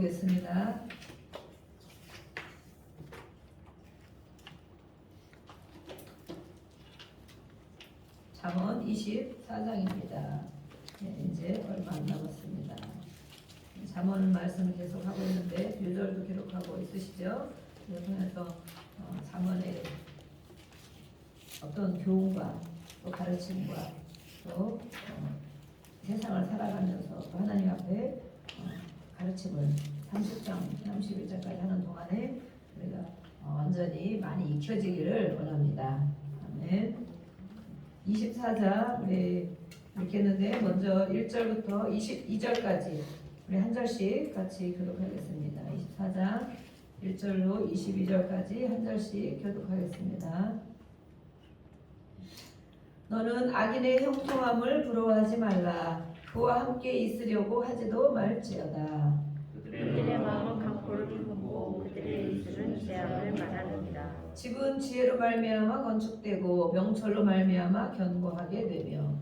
보겠습니다. 잠언 24장입니다. 네, 이제 얼마 안 남았습니다. 잠언 말씀을 계속 하고 있는데 유절도 기록하고 있으시죠? 그래서 잠언의 어떤 교훈과 또 가르침과 또 세상을 살아가면서 또 하나님 앞에 가르침을 30장, 31장까지 하는 동안에 우리가 완전히 많이 익혀지기를 원합니다. 아멘. 24장 우리 읽겠는데 먼저 1절부터 22절까지 우리 한 절씩 같이 교독하겠습니다. 24장 1절로 22절까지 한 절씩 교독하겠습니다. 너는 악인의 형통함을 부러워하지 말라. 그와 함께 있으려고 하지도 말지어다. 그들의 마음은 강포를 품고 그들의 입술은 죄악을 말하느니라. 집은 지혜로 말미암아 건축되고 명철로 말미암아 견고하게 되며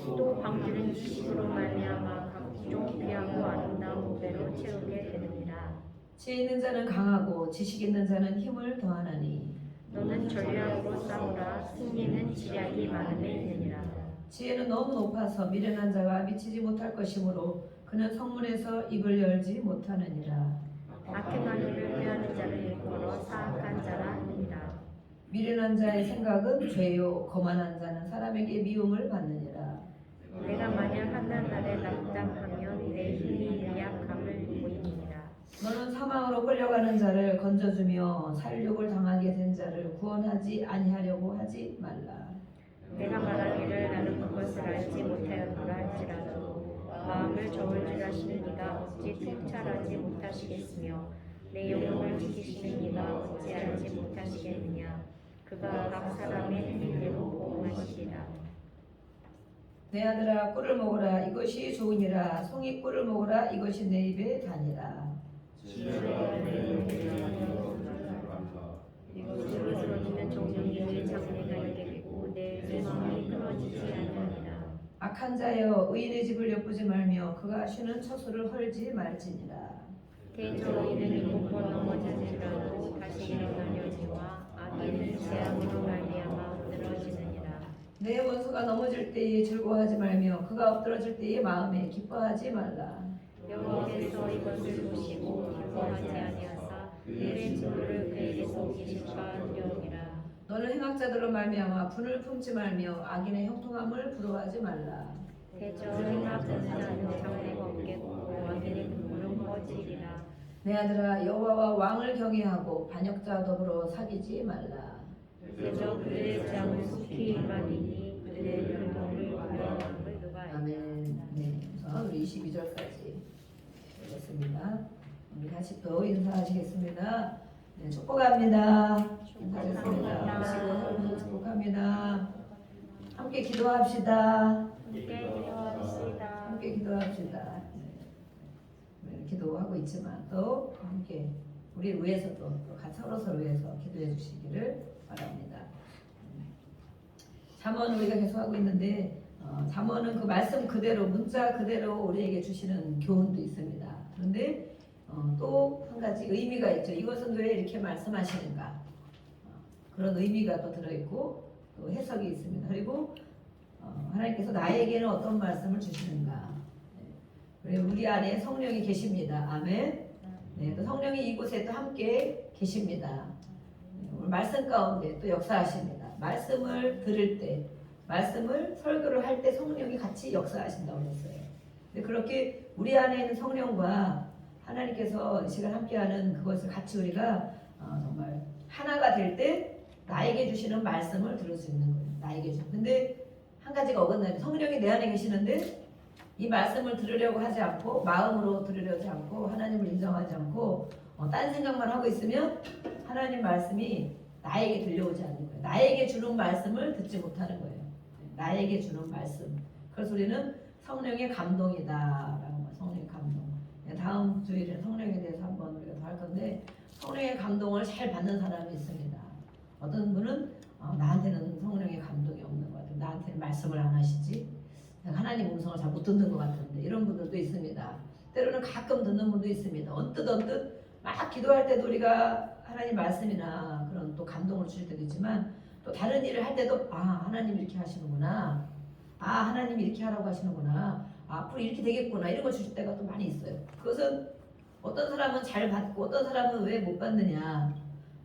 또 방주는 지식으로 말미암아 각종 귀하고 아름다운 무배로 채우게 되느니라. 지혜 있는 자는 강하고 지식 있는 자는 힘을 더하나니 너는 전략으로 싸우라. 승리는 지략이 많음에 있느니라. 지혜는 너무 높아서 미련한 자가 미치지 못할 것이므로 그는 성문에서 입을 열지 못하느니라. 악행한 일을 회하는 자를 일컬어 사악한 자라 하느니라. 미련한 자의 생각은 죄요 거만한 자는 사람에게 미움을 받느니라. 내가 만약 한나날에 낙담하면 내 힘이 미약함을 보이느니라. 너는 사망으로 끌려가는 자를 건져주며 살육을 당하게 된 자를 구원하지 아니하려고 하지 말라. 내가 말하기를 나는 그것을 알지 못하였노라 할지라도 마음을 적을 줄 아시는 이가 어찌 통찰하지 못하시겠으며 내 영혼을 지키시는 이가 어찌 알지 못하시겠느냐. 그가 각 사람의 행위대로 보응하시리라. 내 아들아 꿀을 먹으라 이것이 좋으니라. 송이 꿀을 먹으라 이것이 내 입에 다니라. 이것으로 얻으면 정령이 장래가 있겠고 내 소망이 끊어지지 아니하리라. 악한 자여 의인의 집을 엿보지 말며 그가 쉬는 처소를 헐지 말지니라. 대저의는 일곱 번 넘어질지라도 다시 일어나려니와 악인은 재앙으로 말미암아 늘어지느니라. 내 원수가 넘어질 때에 즐거워하지 말며 그가 엎드러질 때에 마음에 기뻐하지 말라. 여호와께서 이것을 보시고 기뻐하지 아니하사 그의 증거를 그에게서 옮기실까 두려우니라. 너는 행악자들로 말미암아 분을 품지 말며 악인의 형통함을 부러워하지 말라. 대저 행악하는 자는 장래가 없겠고 악인의 눈물은 꺼지리라. 내 아들아 여호와와 왕을 경외하고 반역자와 더불어 사귀지 말라. 대저 그들의 재앙을 속히 일하리니 그들의 멸망을 구원함을 누가 알까. 아멘. 네, 우선 우리 22절까지 읽었습니다. 우리 같이 또 인사하시겠습니다. 네, 축복합니다. 인사하겠습니다. 오시고 축복합니다. 함께 기도합시다. 함께 기도합시다. 함께 기도합시다. 네, 기도하고 있지만 또 함께 우리 위해서 또 같이 서로 위해서 기도해 주시기를 바랍니다. 잠언 우리가 계속 하고 있는데 잠언은 그 말씀 그대로 문자 그대로 우리에게 주시는 교훈도 있습니다. 그런데 또 한 가지 의미가 있죠. 이것은 왜 이렇게 말씀하시는가? 그런 의미가 또 들어있고 또 해석이 있습니다. 그리고 하나님께서 나에게는 어떤 말씀을 주시는가? 그리고 우리 안에 성령이 계십니다. 아멘. 네, 또 성령이 이곳에 또 함께 계십니다. 오늘 말씀 가운데 또 역사하십니다. 말씀을 들을 때, 말씀을 설교를 할 때 성령이 같이 역사하신다고 했어요. 그렇게 우리 안에 있는 성령과 하나님께서 이 시간 함께하는 그것을 같이 우리가 정말 하나가 될 때 나에게 주시는 말씀을 들을 수 있는 거예요. 나에게 주시는. 근데 한 가지가 어긋나요. 성령이 내 안에 계시는데 이 말씀을 들으려고 하지 않고 마음으로 들으려지 않고 하나님을 인정하지 않고 딴 생각만 하고 있으면 하나님 말씀이 나에게 들려오지 않는 거예요. 나에게 주는 말씀을 듣지 못하는 거예요. 나에게 주는 말씀. 그래서 우리는 성령의 감동이다라는 거예요. 성령의 감동. 다음 주일에 성령에 대해서 한번 우리가 더 할 건데 성령의 감동을 잘 받는 사람이 있습니다. 어떤 분은 나한테는 성령의 감동이 없는 것 같아요. 나한테는 말씀을 안 하시지. 하나님 음성을 잘 못 듣는 것 같은데 이런 분들도 있습니다. 때로는 가끔 듣는 분도 있습니다. 언뜻 막 기도할 때도 우리가 하나님 말씀이나 그런 또 감동을 주실 때도 있지만 또 다른 일을 할 때도 하나님 이렇게 하시는구나. 하나님이 이렇게 하라고 하시는구나. 앞으로 이렇게 되겠구나. 이런 걸 주실 때가 또 많이 있어요. 그것은 어떤 사람은 잘 받고 어떤 사람은 왜 못 받느냐.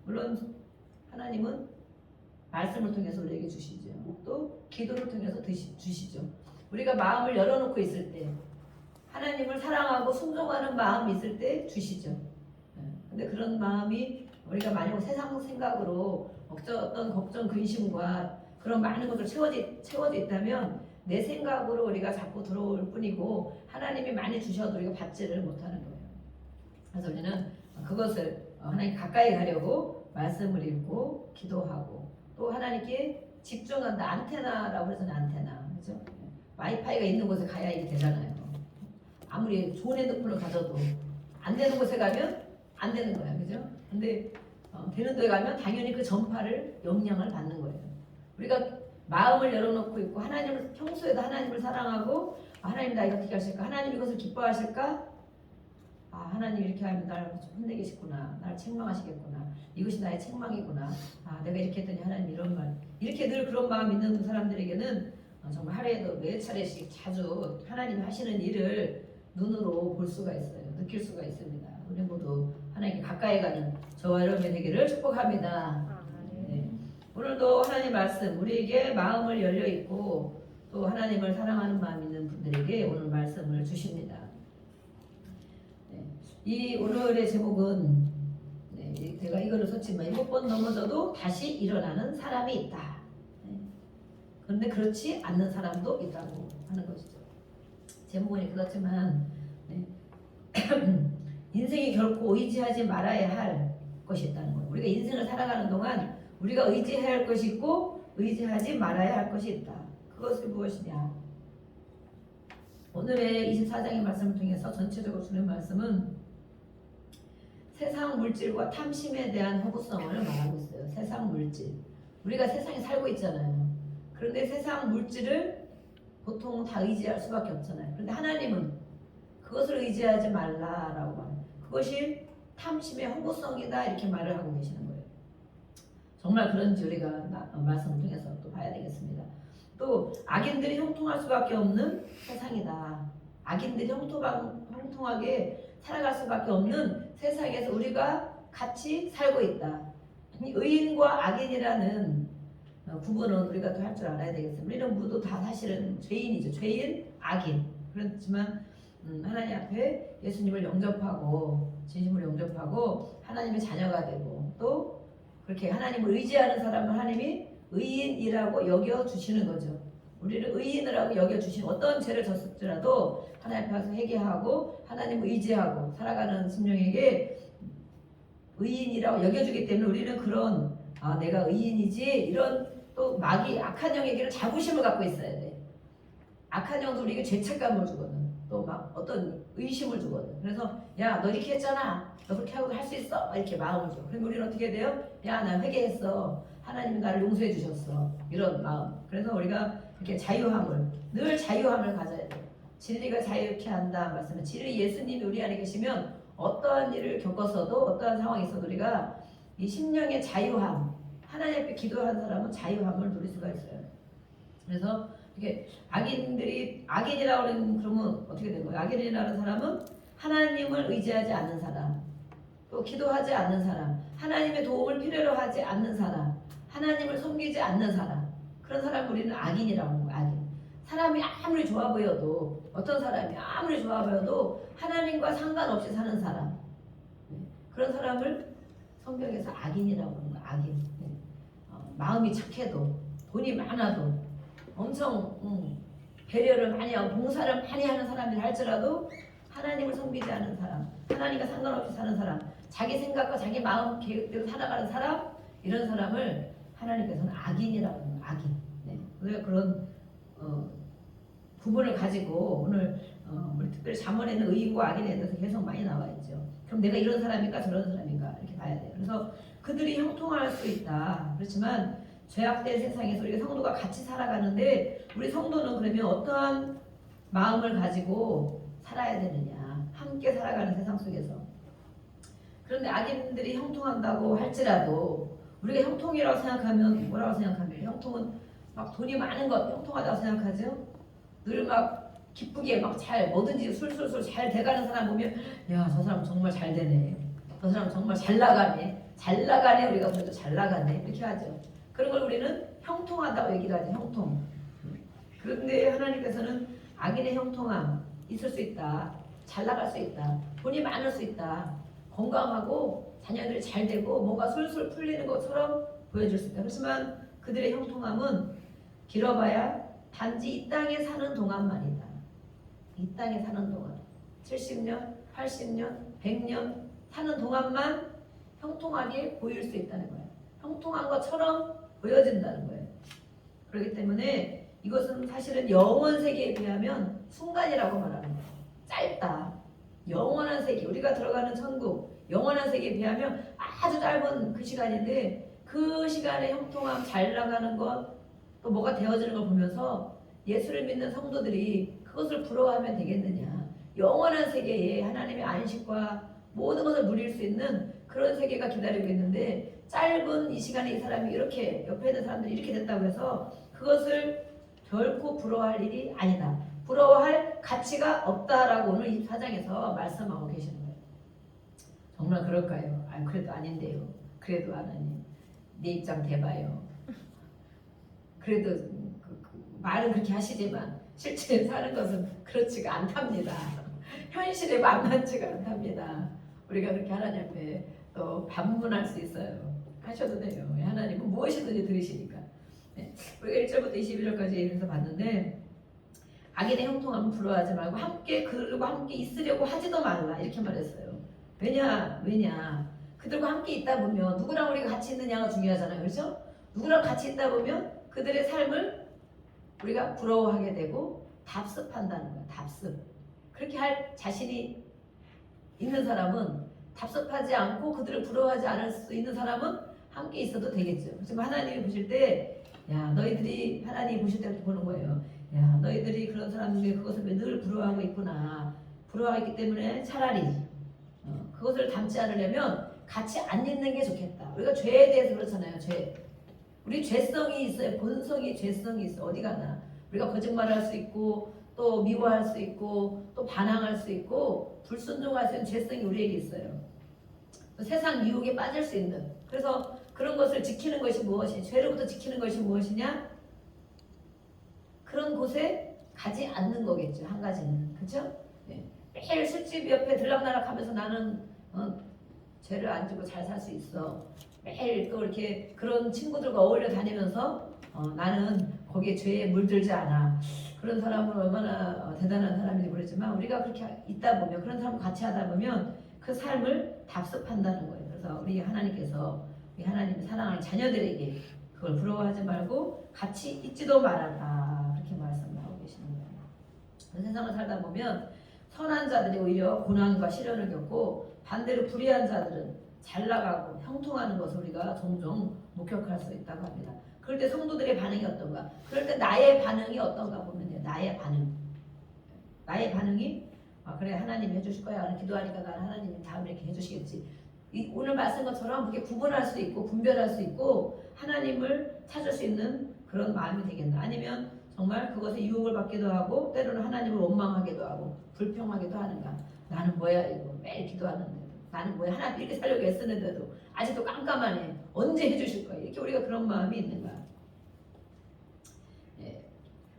물론 하나님은 말씀을 통해서 우리에게 주시죠. 또 기도를 통해서 주시죠. 우리가 마음을 열어놓고 있을 때 하나님을 사랑하고 순종하는 마음이 있을 때 주시죠. 근데 그런 마음이 우리가 만약 세상 생각으로 어떤 걱정, 근심과 그런 많은 것들 채워져 있다면 내 생각으로 우리가 자꾸 들어올 뿐이고 하나님이 많이 주셔도 우리가 받지를 못하는 거예요. 그래서 우리는 그것을 하나님 가까이 가려고 말씀을 읽고 기도하고 또 하나님께 집중한다. 안테나라고 해서 안테나, 그죠? 와이파이가 있는 곳에 가야 이게 되잖아요. 아무리 좋은 핸드폰을 가져도 안 되는 곳에 가면 안 되는 거야, 그죠? 근데 되는 데에 가면 당연히 그 전파를 영향을 받는 거예요. 우리가 마음을 열어놓고 있고 하나님을 평소에도 하나님을 사랑하고 하나님 나 이거 어떻게 하실까? 하나님 이것을 기뻐하실까? 하나님 이렇게 하면 날 혼내계시구나. 날 책망하시겠구나. 이것이 나의 책망이구나. 내가 이렇게 했더니 하나님 이런 말. 이렇게 늘 그런 마음 있는 사람들에게는 정말 하루에도 몇 차례씩 자주 하나님이 하시는 일을 눈으로 볼 수가 있어요. 느낄 수가 있습니다. 우리 모두 하나님께 가까이 가는 저와 여러분이 되기를 축복합니다. 네. 오늘도 하나님 말씀 우리에게 마음을 열려 있고 또 하나님을 사랑하는 마음 있는 분들에게 오늘 말씀을 주십니다. 네. 이 오늘의 제목은 제가 이거를 썼지만 7번 넘어져도 다시 일어나는 사람이 있다. 그런데 그렇지 않는 사람도 있다고 하는 것이죠. 제목은 그렇지만 인생이 결코 의지하지 말아야 할 것이 있다는 거예요. 우리가 인생을 살아가는 동안 우리가 의지해야 할 것이 있고 의지하지 말아야 할 것이 있다. 그것이 무엇이냐? 오늘의 24장의 말씀을 통해서 전체적으로 주는 말씀은 세상 물질과 탐심에 대한 허구성을 말하고 있어요. 세상 물질. 우리가 세상에 살고 있잖아요. 그런데 세상 물질을 보통 다 의지할 수밖에 없잖아요. 그런데 하나님은 그것을 의지하지 말라라고 말해요. 그것이 탐심의 허구성이다 이렇게 말을 하고 계시는 거예요. 정말 그런지 우리가 말씀을 통해서 또 봐야 되겠습니다. 또 악인들이 형통할 수밖에 없는 세상이다. 악인들이 형통하게 살아갈 수밖에 없는 세상에서 우리가 같이 살고 있다. 의인과 악인이라는 구분은 우리가 또 할 줄 알아야 되겠습니다. 우리는 모두 다 사실은 죄인이죠. 죄인, 악인. 그렇지만 하나님 앞에 예수님을 영접하고 진심으로 영접하고 하나님의 자녀가 되고 또 그렇게 하나님을 의지하는 사람은 하나님이 의인이라고 여겨주시는 거죠. 우리를 의인이라고 여겨주시는 어떤 죄를 졌을지라도 하나님 앞에 와서 회개하고 하나님을 의지하고 살아가는 심령에게 의인이라고 여겨주기 때문에 우리는 그런 내가 의인이지 이런 또 마귀 악한 영에게는 자부심을 갖고 있어야 돼. 악한 영도 우리에게 죄책감을 주거든. 또 막 어떤 의심을 주거든. 그래서 야 너 이렇게 했잖아. 너 그렇게 하고 할 수 있어. 이렇게 마음을 줘. 그럼 우리는 어떻게 돼요? 야 나 회개했어. 하나님이 나를 용서해 주셨어. 이런 마음. 그래서 우리가 이렇게 자유함을 늘 자유함을 가져야 돼요. 진리가 자유케 한다 말씀은 진리 예수님이 우리 안에 계시면 어떠한 일을 겪었어도 어떠한 상황이 있어도 우리가 이 심령의 자유함 하나님 앞에 기도하는 사람은 자유함을 누릴 수가 있어요. 그래서 이게 악인이라고 그러면 어떻게 된 거예요? 악인이라는 사람은 하나님을 의지하지 않는 사람, 또 기도하지 않는 사람, 하나님의 도움을 필요로 하지 않는 사람, 하나님을 섬기지 않는 사람, 그런 사람 우리는 악인이라고 하는 거예요. 악인. 사람이 아무리 좋아 보여도 어떤 사람이 아무리 좋아 보여도 하나님과 상관없이 사는 사람, 그런 사람을 성경에서 악인이라고 하는 거예요. 악인. 마음이 착해도 돈이 많아도 엄청 배려를 많이 하고 봉사를 많이 하는 사람들이 할지라도 하나님을 섬기지 않는 사람, 하나님과 상관없이 사는 사람, 자기 생각과 자기 마음 계획대로 살아가는 사람, 이런 사람을 하나님께서는 악인이라고 합니다. 악인. 우리가 그런 구분을 가지고 오늘 우리 특별히 잠언에는 의인과 악인에 대해서 계속 많이 나와 있죠. 그럼 내가 이런 사람인가 저런 사람인가 이렇게 봐야 돼요. 그래서 그들이 형통할 수 있다. 그렇지만 죄악된 세상에서 우리가 성도가 같이 살아가는데 우리 성도는 그러면 어떠한 마음을 가지고 살아야 되느냐. 함께 살아가는 세상 속에서. 그런데 악인들이 형통한다고 할지라도 우리가 형통이라고 생각하면 뭐라고 생각합니까? 형통은 막 돈이 많은 것 형통하다고 생각하죠? 늘 막 기쁘게 막 잘 뭐든지 술술술 잘 돼가는 사람 보면 야, 저 사람 정말 잘 되네. 저 사람 정말 잘 나가네. 잘 나가네. 우리가 그래도 잘 나가네. 이렇게 하죠. 그런 걸 우리는 형통하다고 얘기를 하죠. 형통. 그런데 하나님께서는 악인의 형통함 있을 수 있다. 잘 나갈 수 있다. 돈이 많을 수 있다. 건강하고 자녀들이 잘 되고 뭔가 술술 풀리는 것처럼 보여줄 수 있다. 그렇지만 그들의 형통함은 길어봐야 단지 이 땅에 사는 동안만이다. 이 땅에 사는 동안 70년, 80년, 100년 사는 동안만 형통하게 보일 수 있다는 거예요. 형통한 것처럼 보여진다는 거예요. 그렇기 때문에 이것은 사실은 영원 세계에 비하면 순간이라고 말하는 거예요. 짧다. 영원한 세계, 우리가 들어가는 천국, 영원한 세계에 비하면 아주 짧은 그 시간인데 그 시간에 형통함 잘 나가는 것, 또 뭐가 되어지는 걸 보면서 예수를 믿는 성도들이 그것을 부러워하면 되겠느냐. 영원한 세계에 하나님의 안식과 모든 것을 누릴 수 있는 그런 세계가 기다리고 있는데 짧은 이 시간에 이 사람이 이렇게 옆에 있는 사람들이 이렇게 됐다고 해서 그것을 결코 부러워할 일이 아니다. 부러워할 가치가 없다라고 오늘 24장에서 말씀하고 계시는 거예요. 정말 그럴까요? 아, 그래도 아닌데요. 그래도 하나님 내 입장 대봐요. 그래도 말은 그렇게 하시지만 실제 사는 것은 그렇지가 않답니다. 현실에 만만치가 않답니다. 우리가 그렇게 하나님 앞에 또 반문할 수 있어요. 하셔도 돼요. 하나님은 무엇이든지 들으시니까. 네. 우리가 1절부터 21절까지 해서 봤는데 악인의 형통함을 부러워하지 말고 함께 그들과 함께 있으려고 하지도 말라 이렇게 말했어요. 왜냐? 그들과 함께 있다 보면 누구랑 우리가 같이 있느냐가 중요하잖아요. 그렇죠? 누구랑 같이 있다 보면 그들의 삶을 우리가 부러워하게 되고 답습한다는 거예요. 답습. 그렇게 할 자신이 있는 사람은 답습하지 않고 그들을 부러워하지 않을 수 있는 사람은 함께 있어도 되겠죠. 그렇지만 하나님이 보실 때, 야, 너희들이 하나님이 보실 때부터 보는 거예요. 야, 너희들이 그런 사람들이 그것을 늘 부러워하고 있구나. 부러워하기 때문에 차라리 그것을 담지 않으려면 같이 안 있는 게 좋겠다. 우리가 죄에 대해서 그렇잖아요. 죄. 우리 죄성이 있어요. 본성이 죄성이 있어. 어디 가나. 우리가 거짓말할 수 있고 또 미워할 수 있고 또 반항할 수 있고 불순종할 수 있는 죄성이 우리에게 있어요. 세상 유혹에 빠질 수 있는. 그래서 그런 것을 지키는 것이 무엇이냐? 죄로부터 지키는 것이 무엇이냐? 그런 곳에 가지 않는 거겠죠. 한 가지는. 그렇죠? 네. 매일 술집 옆에 들락날락하면서 나는 죄를 안 지고 잘 살 수 있어. 매일 또 이렇게 그런 친구들과 어울려 다니면서 나는 거기에 죄에 물들지 않아. 그런 사람은 얼마나 대단한 사람인지 모르지만 우리가 그렇게 있다 보면 그런 사람과 같이 하다 보면 그 삶을 답습한다는 거예요. 그래서 우리 하나님께서 우리 하나님이 사랑하는 자녀들에게 그걸 부러워하지 말고 같이 있지도 말아라. 그렇게 말씀하고 계시는 거예요. 세상을 살다 보면 선한 자들이 오히려 고난과 시련을 겪고 반대로 불의한 자들은 잘 나가고 형통하는 것을 우리가 종종 목격할 수 있다고 합니다. 그럴 때 성도들의 반응이 어떤가? 그럴 때 나의 반응이 어떤가 보면 돼요. 나의 반응이 그래 하나님이 해주실 거야. 나는 기도하니까 나는 하나님이 다음에 이렇게 해주시겠지. 오늘 말씀 것처럼 그렇게 구분할 수 있고 분별할 수 있고 하나님을 찾을 수 있는 그런 마음이 되겠나? 아니면 정말 그것에 유혹을 받기도 하고 때로는 하나님을 원망하기도 하고 불평하기도 하는가? 나는 뭐야 이거 매일 기도하는데 나는 뭐야 하나님 이렇게 살려고 애쓰는데도 아직도 깜깜하네. 언제 해주실 거야? 이렇게 우리가 그런 마음이 있는가? 예.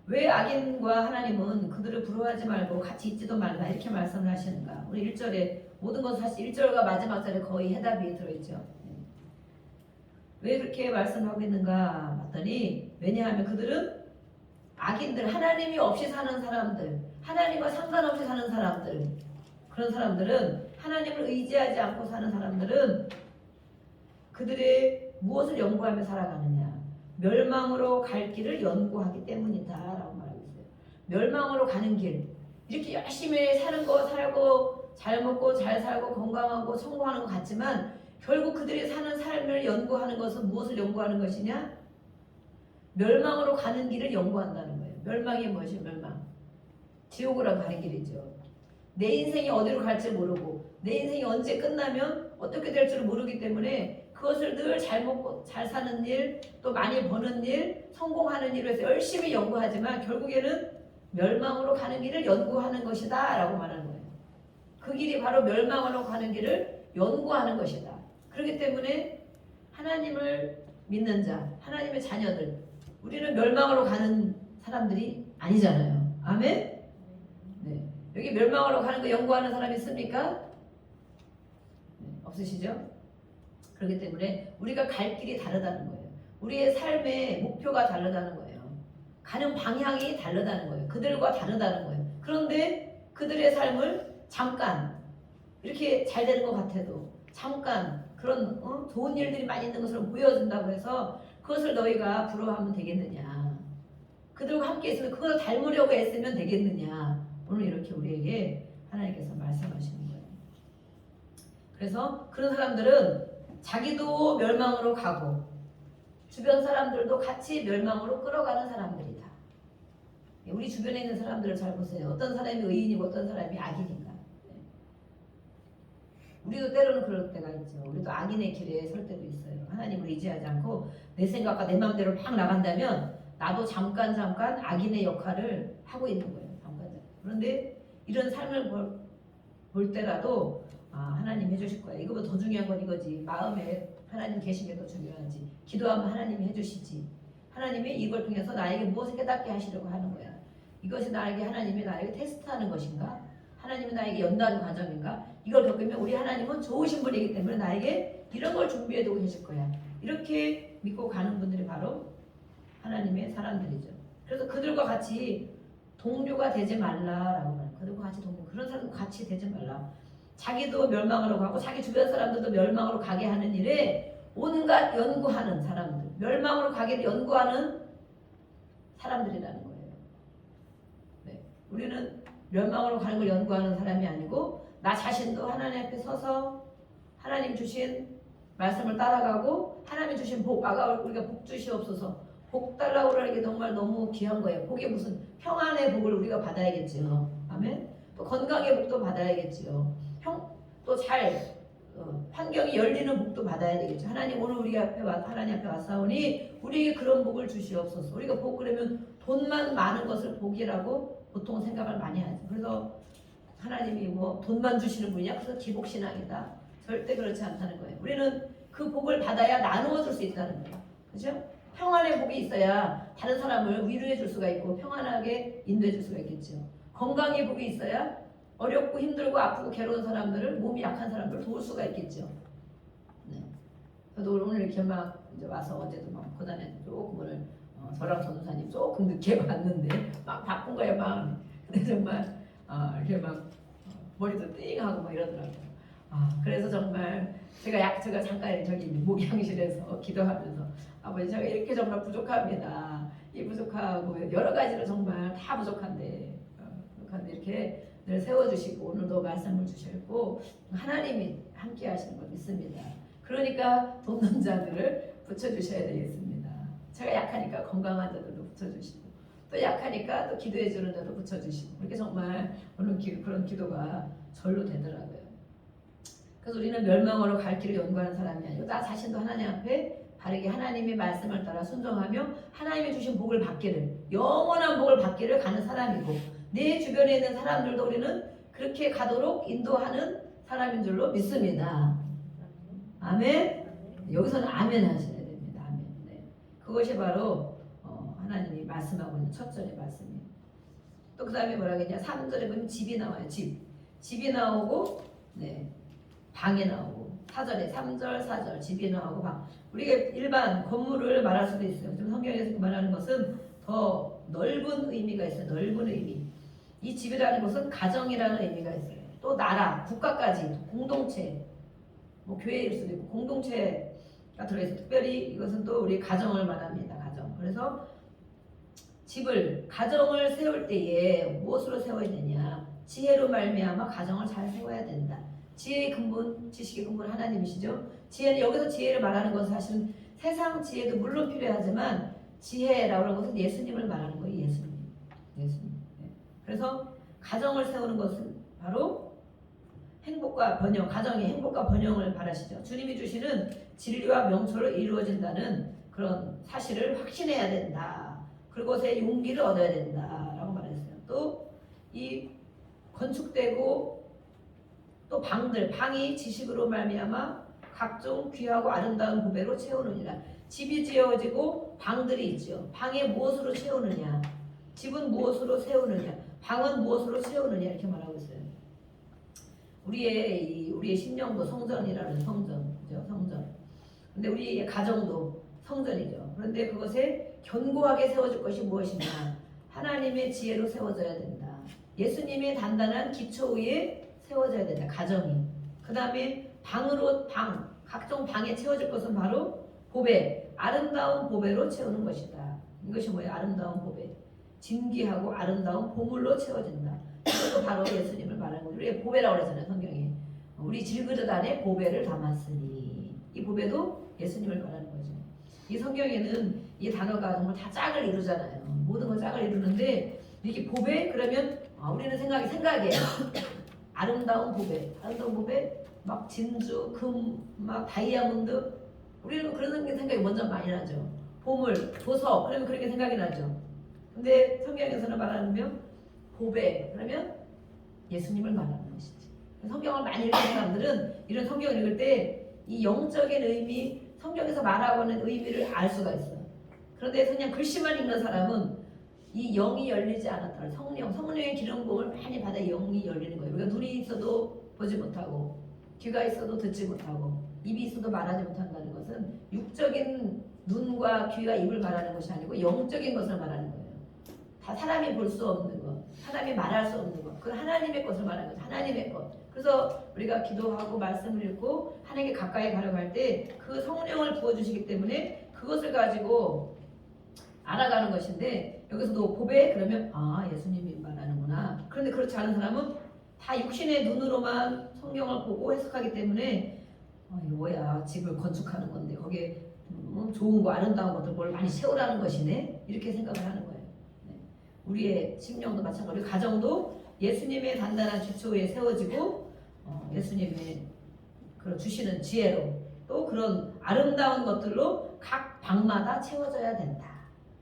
왜 악인과 하나님은 그들을 부러워하지 말고 같이 있지도 말라 이렇게 말씀을 하시는가? 우리 1절에 모든 것은 사실 1절과 마지막 절에 거의 해답이 들어있죠. 예. 왜 그렇게 말씀하고 있는가 봤더니 왜냐하면 그들은 악인들, 하나님이 없이 사는 사람들, 하나님과 상관없이 사는 사람들, 그런 사람들은 하나님을 의지하지 않고 사는 사람들은 그들의 무엇을 연구하며 살아가느냐? 멸망으로 갈 길을 연구하기 때문이다 라고 말하고 있어요. 멸망으로 가는 길, 이렇게 열심히 사는 거 살고 잘 먹고 잘 살고 건강하고 성공하는 것 같지만 결국 그들이 사는 삶을 연구하는 것은 무엇을 연구하는 것이냐? 멸망으로 가는 길을 연구한다는 거예요. 멸망이 무엇이에요? 멸망. 지옥으로 가는 길이죠. 내 인생이 어디로 갈지 모르고 내 인생이 언제 끝나면 어떻게 될 줄 모르기 때문에 그것을 늘 잘 먹고 잘 사는 일, 또 많이 버는 일, 성공하는 일을 해서 열심히 연구하지만 결국에는 멸망으로 가는 길을 연구하는 것이다 라고 말하는 거예요. 그 길이 바로 멸망으로 가는 길을 연구하는 것이다. 그렇기 때문에 하나님을 믿는 자, 하나님의 자녀들, 우리는 멸망으로 가는 사람들이 아니잖아요. 아멘? 네. 여기 멸망으로 가는 거 연구하는 사람이 있습니까? 네, 없으시죠? 그렇기 때문에 우리가 갈 길이 다르다는 거예요. 우리의 삶의 목표가 다르다는 거예요. 가는 방향이 다르다는 거예요. 그들과 다르다는 거예요. 그런데 그들의 삶을 잠깐 이렇게 잘 되는 것 같아도 잠깐 그런 좋은 일들이 많이 있는 것으로 보여준다고 해서 그것을 너희가 부러워하면 되겠느냐. 그들과 함께 있으면 그것을 닮으려고 애쓰면 되겠느냐. 오늘 이렇게 우리에게 하나님께서 말씀하시는 거예요. 그래서 그런 사람들은 자기도 멸망으로 가고 주변 사람들도 같이 멸망으로 끌어가는 사람들이다. 우리 주변에 있는 사람들을 잘 보세요. 어떤 사람이 의인이고 어떤 사람이 악인인가. 우리도 때로는 그럴 때가 있죠. 우리도 악인의 길에 설 때도 있어요. 하나님을 의지하지 않고 내 생각과 내 마음대로 막 나간다면 나도 잠깐 악인의 역할을 하고 있는 거예요. 잠깐. 그런데 이런 삶을 볼 때라도 하나님 해주실 거야. 이거보다 더 중요한 건 이거지. 마음에 하나님 계신 게 더 중요하지. 기도하면 하나님이 해주시지. 하나님이 이걸 통해서 나에게 무엇을 깨닫게 하시려고 하는 거야. 이것이 하나님이 나에게 테스트하는 것인가? 하나님이 나에게 연다는 과정인가? 이걸 겪으면 우리 하나님은 좋으신 분이기 때문에 나에게 이런 걸 준비해두고 계실 거야. 이렇게 믿고 가는 분들이 바로 하나님의 사람들이죠. 그래서 그들과 같이 동료가 되지 말라라고 말해요. 그들과 같이 그런 사람과 같이 되지 말라. 자기도 멸망으로 가고 자기 주변 사람들도 멸망으로 가게 하는 일에 온갖 연구하는 사람들, 멸망으로 가기를 연구하는 사람들이라는 거예요. 네. 우리는 멸망으로 가는 걸 연구하는 사람이 아니고 나 자신도 하나님 앞에 서서 하나님 주신 말씀을 따라가고 하나님 주신 복, 우리가 복 주시옵소서. 복 달라고 그러는 게 정말 너무 귀한 거예요. 복이 무슨 평안의 복을 우리가 받아야겠지요. 아멘. 또 건강의 복도 받아야겠지요. 또 환경이 열리는 복도 받아야 되겠죠. 하나님 오늘 우리 앞에 하나님 앞에 왔사오니 우리에게 그런 복을 주시옵소서. 우리가 복 그러면 돈만 많은 것을 복이라고 보통 생각을 많이 하죠. 그래서 하나님이 뭐 돈만 주시는 분이야? 그래서 기복신앙이다. 절대 그렇지 않다는 거예요. 우리는 그 복을 받아야 나누어 줄 수 있다는 거예요. 그죠? 평안의 복이 있어야 다른 사람을 위로해 줄 수가 있고 평안하게 인도해 줄 수가 있겠죠. 건강의 복이 있어야 어렵고 힘들고 아프고 괴로운 사람들을, 몸이 약한 사람들을 도울 수가 있겠죠. 네. 저도 오늘 이렇게 막 이제 와서 어제도 막 고단에 조금 오늘 저랑 전도사님 조금 늦게 왔는데 막 바쁜 거예요. 막. 근데 정말 이렇게 막 머리도 띵하고 막 이러더라고요. 그래서 정말 제가 잠깐 저기 목양실에서 기도하면서 아버지 제가 이렇게 정말 부족합니다. 이 부족하고 여러 가지로 정말 다 부족한데 이렇게 늘 세워주시고 오늘도 말씀을 주셨고 하나님이 함께 하시는 걸 믿습니다. 그러니까 돕는 자들을 붙여주셔야 되겠습니다. 제가 약하니까 건강한 자들도 붙여주시고 또 약하니까 또 기도해 주는 자도 붙여주시고 그렇게 정말 오늘 그런 기도가 절로 되더라고요. 그래서 우리는 멸망으로 갈 길을 연구하는 사람이 아니고 나 자신도 하나님 앞에 바르게 하나님의 말씀을 따라 순종하며 하나님이 주신 복을 받기를, 영원한 복을 받기를 가는 사람이고 내 주변에 있는 사람들도 우리는 그렇게 가도록 인도하는 사람인 줄로 믿습니다. 아멘. 여기서는 아멘 하셔야 됩니다. 아멘. 네. 그것이 바로 하나님이 말씀하고 있는 첫 절의 말씀이에요. 또 그 다음에 뭐라 그랬냐? 3절에 보면 집이 나와요. 집이 나오고 네. 방에 나오고 4절에 3절 4절 집이 나오고 방. 우리가 일반 건물을 말할 수도 있어요. 좀 성경에서 말하는 것은 더 넓은 의미가 있어요. 넓은 의미. 이 집이라는 것은 가정이라는 의미가 있어요. 또 나라, 국가까지, 공동체, 뭐 교회일 수도 있고 공동체가 들어있어요. 특별히 이것은 또 우리 가정을 말합니다. 가정. 그래서 가정을 세울 때에 무엇으로 세워야 되냐? 지혜로 말미암아 가정을 잘 세워야 된다. 지혜의 근본, 지식의 근본 하나님이시죠. 지혜는 여기서 지혜를 말하는 것은 사실은 세상 지혜도 물론 필요하지만 지혜라고 하는 것은 예수님을 말하는 거예요. 예수님. 네. 그래서 가정을 세우는 것은 바로 행복과 번영, 가정의 행복과 번영을 바라시죠. 주님이 주시는 진리와 명철로 이루어진다는 그런 사실을 확신해야 된다. 그곳에 용기를 얻어야 된다라고 말했어요. 또 이 건축되고 또 방이 지식으로 말미암아 각종 귀하고 아름다운 보배로 채우느니라. 집이 지어지고 방들이 있죠. 방에 무엇으로 채우느냐? 집은 무엇으로 세우느냐? 방은 무엇으로 채우느냐? 이렇게 말하고 있어요. 우리의 심령도 성전이라는 성전이죠. 성전. 근데 우리의 가정도 성전이죠. 그런데 그것에 견고하게 세워질 것이 무엇이냐? 하나님의 지혜로 세워져야 된다. 예수님의 단단한 기초 위에 세워져야 된다. 가정이. 그 다음에 각종 방에 채워질 것은 바로 보배, 아름다운 보배로 채우는 것이다. 이것이 뭐예요? 아름다운 보배. 진귀하고 아름다운 보물로 채워진다. 이것도 바로 예수님을 말하는 거죠. 우리가 보배라고 그러잖아요, 성경에. 우리 질그릇 안에 보배를 담았으니. 이 보배도 예수님을 말하는 거죠. 이 성경에는 이 단어가 정말 다 짝을 이루잖아요. 모든 걸 짝을 이루는데 이렇게 보배 그러면 우리는 생각이에요. 아름다운 보배, 막 진주, 금, 막 다이아몬드. 우리는 그런 생각이 먼저 많이 나죠. 보물, 보석, 그러면 그렇게 생각이 나죠. 근데 성경에서는 말하면 보배, 그러면 예수님을 말하는 것이지. 성경을 많이 읽는 사람들은 이런 성경을 읽을 때 이 영적인 의미, 성경에서 말하고 있는 의미를 알 수가 있어요. 그런데 그냥 글씨만 읽는 사람은 이 영이 열리지 않았다. 성령의 기름 부음을 많이 받아 영이 열리는 거예요. 우리가 눈이 있어도 보지 못하고 귀가 있어도 듣지 못하고 입이 있어도 말하지 못한다는 것은 육적인 눈과 귀와 입을 말하는 것이 아니고 영적인 것을 말하는 거예요. 다 사람이 볼 수 없는 것, 사람이 말할 수 없는 것, 그 하나님의 것을 말하는 거죠. 하나님의 것. 그래서 우리가 기도하고 말씀을 읽고 하나님께 가까이 가려고 할 때 그 성령을 부어주시기 때문에 그것을 가지고 알아가는 것인데 여기서도 보배 그러면 예수님이 말하는구나. 그런데 그렇지 않은 사람은 다 육신의 눈으로만 성경을 보고 해석하기 때문에 이거 뭐야, 집을 건축하는 건데 거기에 좋은 거 아름다운 것들 뭘 많이 채우라는 것이네 이렇게 생각을 하는 거예요. 네. 우리의 심령도 마찬가지로 가정도 예수님의 단단한 기초에 세워지고 예수님의 주시는 지혜로 또 그런 아름다운 것들로 각 방마다 채워져야 된다.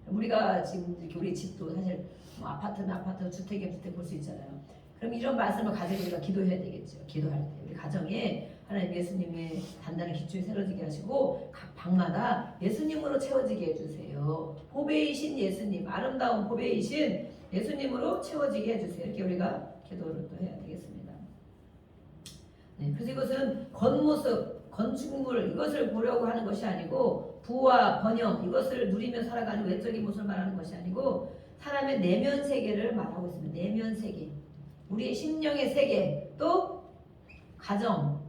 우리가 지금 이렇게 우리 집도 사실 아파트면 아파트, 주택이면 주택 볼 수 있잖아요. 그럼 이런 말씀을 가지고 우리가 기도해야 되겠죠. 기도할 때 우리 가정에 하나님 예수님의 단단한 기초에 세워지게 하시고 각 방마다 예수님으로 채워지게 해주세요. 보배이신 예수님, 아름다운 보배이신 예수님으로 채워지게 해주세요. 이렇게 우리가 기도를 또 해야 되겠습니다. 네, 그래서 이것은 겉모습, 건축물 이것을 보려고 하는 것이 아니고 부와 번영 이것을 누리며 살아가는 외적인 모습을 말하는 것이 아니고 사람의 내면 세계를 말하고 있습니다. 내면 세계, 우리의 심령의 세계, 또 가정,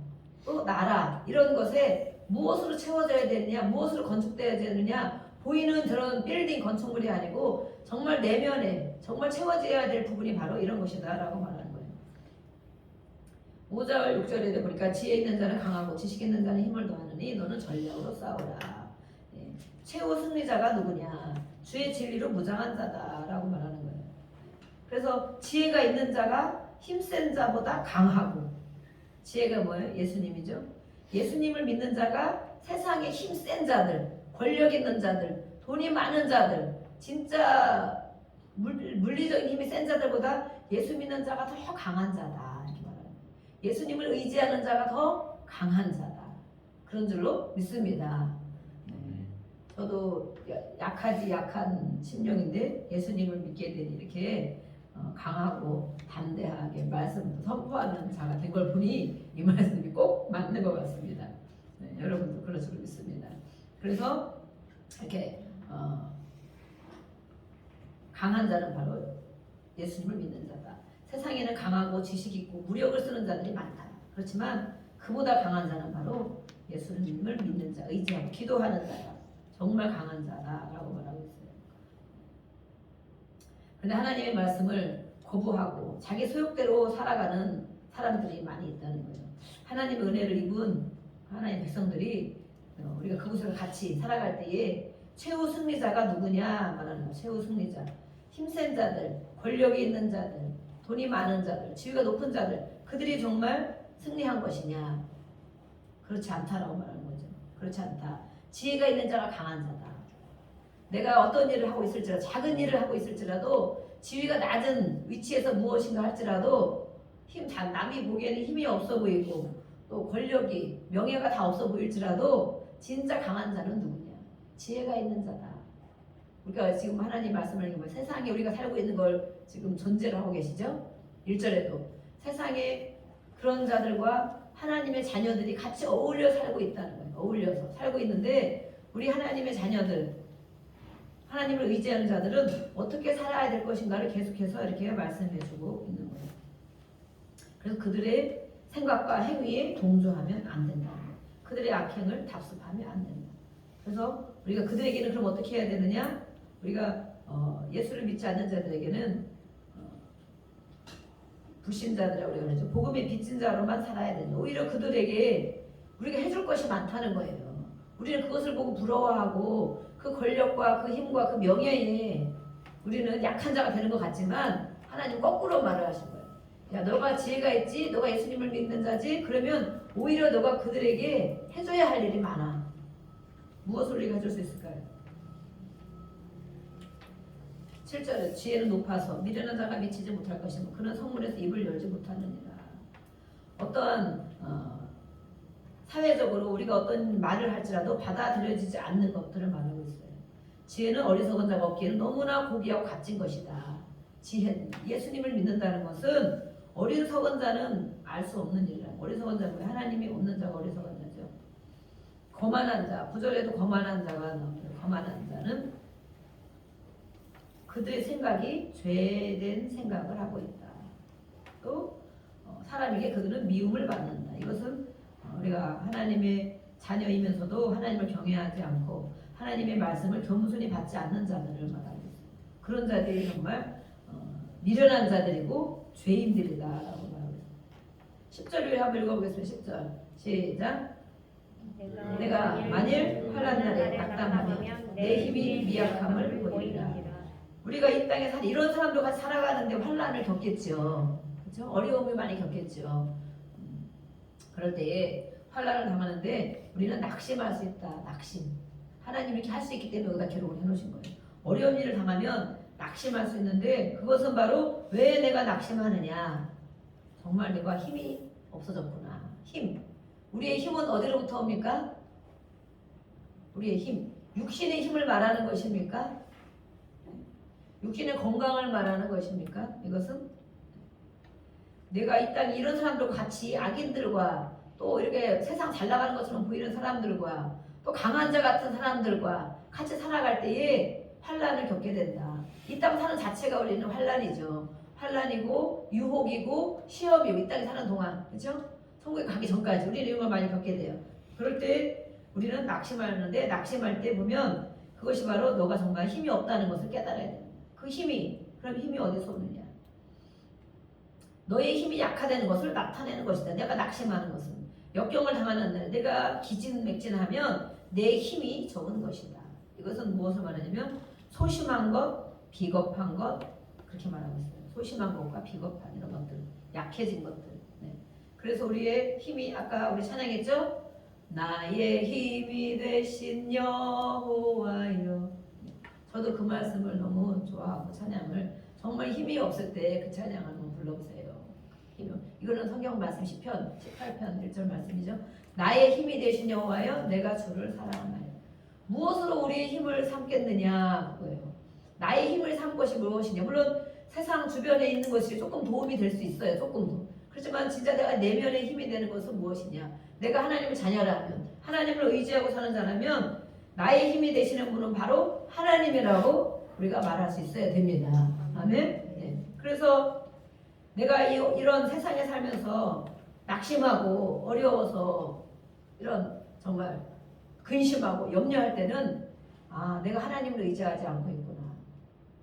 또 나라 이런 것에 무엇으로 채워져야 되느냐, 무엇으로 건축되어야 되느냐 보이는 저런 빌딩 건축물이 아니고 정말 내면에 정말 채워져야 될 부분이 바로 이런 것이다 라고 말하는 거예요. 5절 6절에 보니까 지혜 있는 자는 강하고 지식 있는 자는 힘을 더하느니 너는 전략으로 싸우라. 최후 승리자가 누구냐? 주의 진리로 무장한 자다 라고 말하는 거예요. 그래서 지혜가 있는 자가 힘센 자보다 강하고, 지혜가 뭐예요? 예수님이죠. 예수님을 믿는 자가 세상에 힘센 자들, 권력 있는 자들, 돈이 많은 자들, 진짜 물리적인 힘이 센 자들보다 예수 믿는 자가 더 강한 자다 이렇게 말합니다. 예수님을 의지하는 자가 더 강한 자다 그런 줄로 믿습니다. 저도 약한 심령인데 예수님을 믿게 되니 이렇게 강하고 담대하게 말씀을 선포하는 자가 된 걸 보니 이 말씀이 꼭 맞는 것 같습니다. 네, 여러분도 그럴 줄 믿습니다. 그래서 이렇게 강한 자는 바로 예수님을 믿는 자다. 세상에는 강하고 지식 있고 무력을 쓰는 자들이 많다. 그렇지만 그보다 강한 자는 바로 예수님을 믿는 자, 의지하고 기도하는 자다. 정말 강한 자다라고 말하고 있어요. 그런데 하나님의 말씀을 거부하고 자기 소욕대로 살아가는 사람들이 많이 있다는 거죠. 하나님의 은혜를 입은 하나님의 백성들이 우리가 그곳에서 같이 살아갈 때에 최후 승리자가 누구냐 말하는 거예요. 최후 승리자, 힘센 자들, 권력이 있는 자들, 돈이 많은 자들, 지위가 높은 자들, 그들이 정말 승리한 것이냐? 그렇지 않다라고 말하는 거죠. 그렇지 않다. 지혜가 있는 자가 강한 자다. 내가 어떤 일을 하고 있을지라도, 작은 일을 하고 있을지라도, 지위가 낮은 위치에서 무엇인가 할지라도 남이 보기에는 힘이 없어 보이고 또 권력이, 명예가 다 없어 보일지라도 진짜 강한 자는 누구냐? 지혜가 있는 자다. 우리가 지금 하나님 말씀을 읽으면 세상에 우리가 살고 있는 걸 지금 전제로 하고 계시죠? 1절에도 세상에 그런 자들과 하나님의 자녀들이 같이 어울려 살고 있다는 거예요. 어울려서 살고 있는데 우리 하나님의 자녀들, 하나님을 의지하는 자들은 어떻게 살아야 될 것인가를 계속해서 이렇게 말씀해주고 있는 거예요. 그래서 그들의 생각과 행위에 동조하면 안 된다. 그들의 악행을 답습하면 안 된다. 그래서 우리가 그들에게는 그럼 어떻게 해야 되느냐? 우리가 예수를 믿지 않는 자들에게는 불신자들이라고 그러죠. 복음에 빚진 자로만 살아야 된다. 오히려 그들에게 우리가 해줄 것이 많다는 거예요. 우리는 그것을 보고 부러워하고 그 권력과 그 힘과 그 명예에 우리는 약한 자가 되는 것 같지만 하나님 거꾸로 말을 하신 거예요. 야, 너가 지혜가 있지? 너가 예수님을 믿는 자지? 그러면 오히려 너가 그들에게 해줘야 할 일이 많아. 무엇을 우리가 해줄 수 있을까요? 7절에 지혜는 높아서 미련한 자가 미치지 못할 것이며 그는 성문에서 입을 열지 못하느니라. 어떠한 사회적으로 우리가 어떤 말을 할지라도 받아들여지지 않는 것들을 말하고 있어요. 지혜는 어리석은 자가 없기에는 너무나 고귀하고 값진 것이다. 지혜는 예수님을 믿는다는 것은 어리석은 자는 알 수 없는 일이라. 어리석은 자는 하나님이 없는 자가 어리석은 자죠. 거만한 자, 9절에도 거만한 자가 나옵니다. 거만한 자는 그들의 생각이 죄된 생각을 하고 있다. 또 사람에게 그들은 미움을 받는다. 이것은 우리가 하나님의 자녀이면서도 하나님을 경외하지 않고 하나님의 말씀을 겸손히 받지 않는 자들을 말하고 있습니다. 그런 자들이 정말 미련한 자들이고 죄인들이다라고 말하고 있습니다. 10절을 한번 읽어보겠습니다. 10절 시작. 내가 만일 환난 날에 낙담하면 내 힘이 미약함을 보이리라. 우리가 이 땅에 이런 사람들과 같이 살아가는데 환난을 겪겠죠. 그렇죠? 어려움을 많이 겪겠죠. 그럴 때에 환난을 당하는데 우리는 낙심할 수 있다. 낙심. 하나님이 이렇게 할 수 있기 때문에 여기다 기록을 해놓으신 거예요. 어려운 일을 당하면 낙심할 수 있는데 그것은 바로 왜 내가 낙심하느냐. 정말 내가 힘이 없어졌구나. 힘. 우리의 힘은 어디로부터 옵니까? 우리의 힘. 육신의 힘을 말하는 것입니까? 육신의 건강을 말하는 것입니까? 이것은 내가 이 땅에 이런 사람들과 같이 악인들과 또 이렇게 세상 잘 나가는 것처럼 보이는 사람들과 또 강한 자 같은 사람들과 같이 살아갈 때에 환난을 겪게 된다. 이 땅 사는 자체가 우리는 환난이죠. 환난이고 유혹이고 시험이고 이 땅에 사는 동안, 그렇죠? 천국에 가기 전까지 우리는 이런 걸 많이 겪게 돼요. 그럴 때 우리는 낙심하는데 낙심할 때 보면 그것이 바로 너가 정말 힘이 없다는 것을 깨달아야 돼요. 그 힘이, 그럼 힘이 어디서 오느냐? 너의 힘이 약화되는 것을 나타내는 것이다. 내가 낙심하는 것은 역경을 당하는 날 내가 기진맥진하면 내 힘이 적은 것이다. 이것은 무엇을 말하냐면 소심한 것, 비겁한 것 그렇게 말하고 있어요. 소심한 것과 비겁한 이런 것들, 약해진 것들. 네. 그래서 우리의 힘이 아까 우리 찬양했죠? 나의 힘이 되신 여호와여. 저도 그 말씀을 너무 좋아하고 찬양을 정말 힘이 없을 때 그 찬양을 한번 불러보세요. 이거는 성경 말씀 시편 18편 1절 말씀이죠. 나의 힘이 되신 여호와여 내가 주를 사랑하나요. 무엇으로 우리의 힘을 삼겠느냐 그거예요. 나의 힘을 삼 것이 무엇이냐. 물론 세상 주변에 있는 것이 조금 도움이 될 수 있어요. 조금도. 그렇지만 진짜 내가 내면의 힘이 되는 것은 무엇이냐. 내가 하나님의 자녀라면 하나님을 의지하고 사는 자라면 나의 힘이 되시는 분은 바로 하나님이라고 우리가 말할 수 있어야 됩니다. 아멘. 네. 그래서 내가 이런 세상에 살면서 낙심하고 어려워서 이런 정말 근심하고 염려할 때는 내가 하나님을 의지하지 않고 있구나.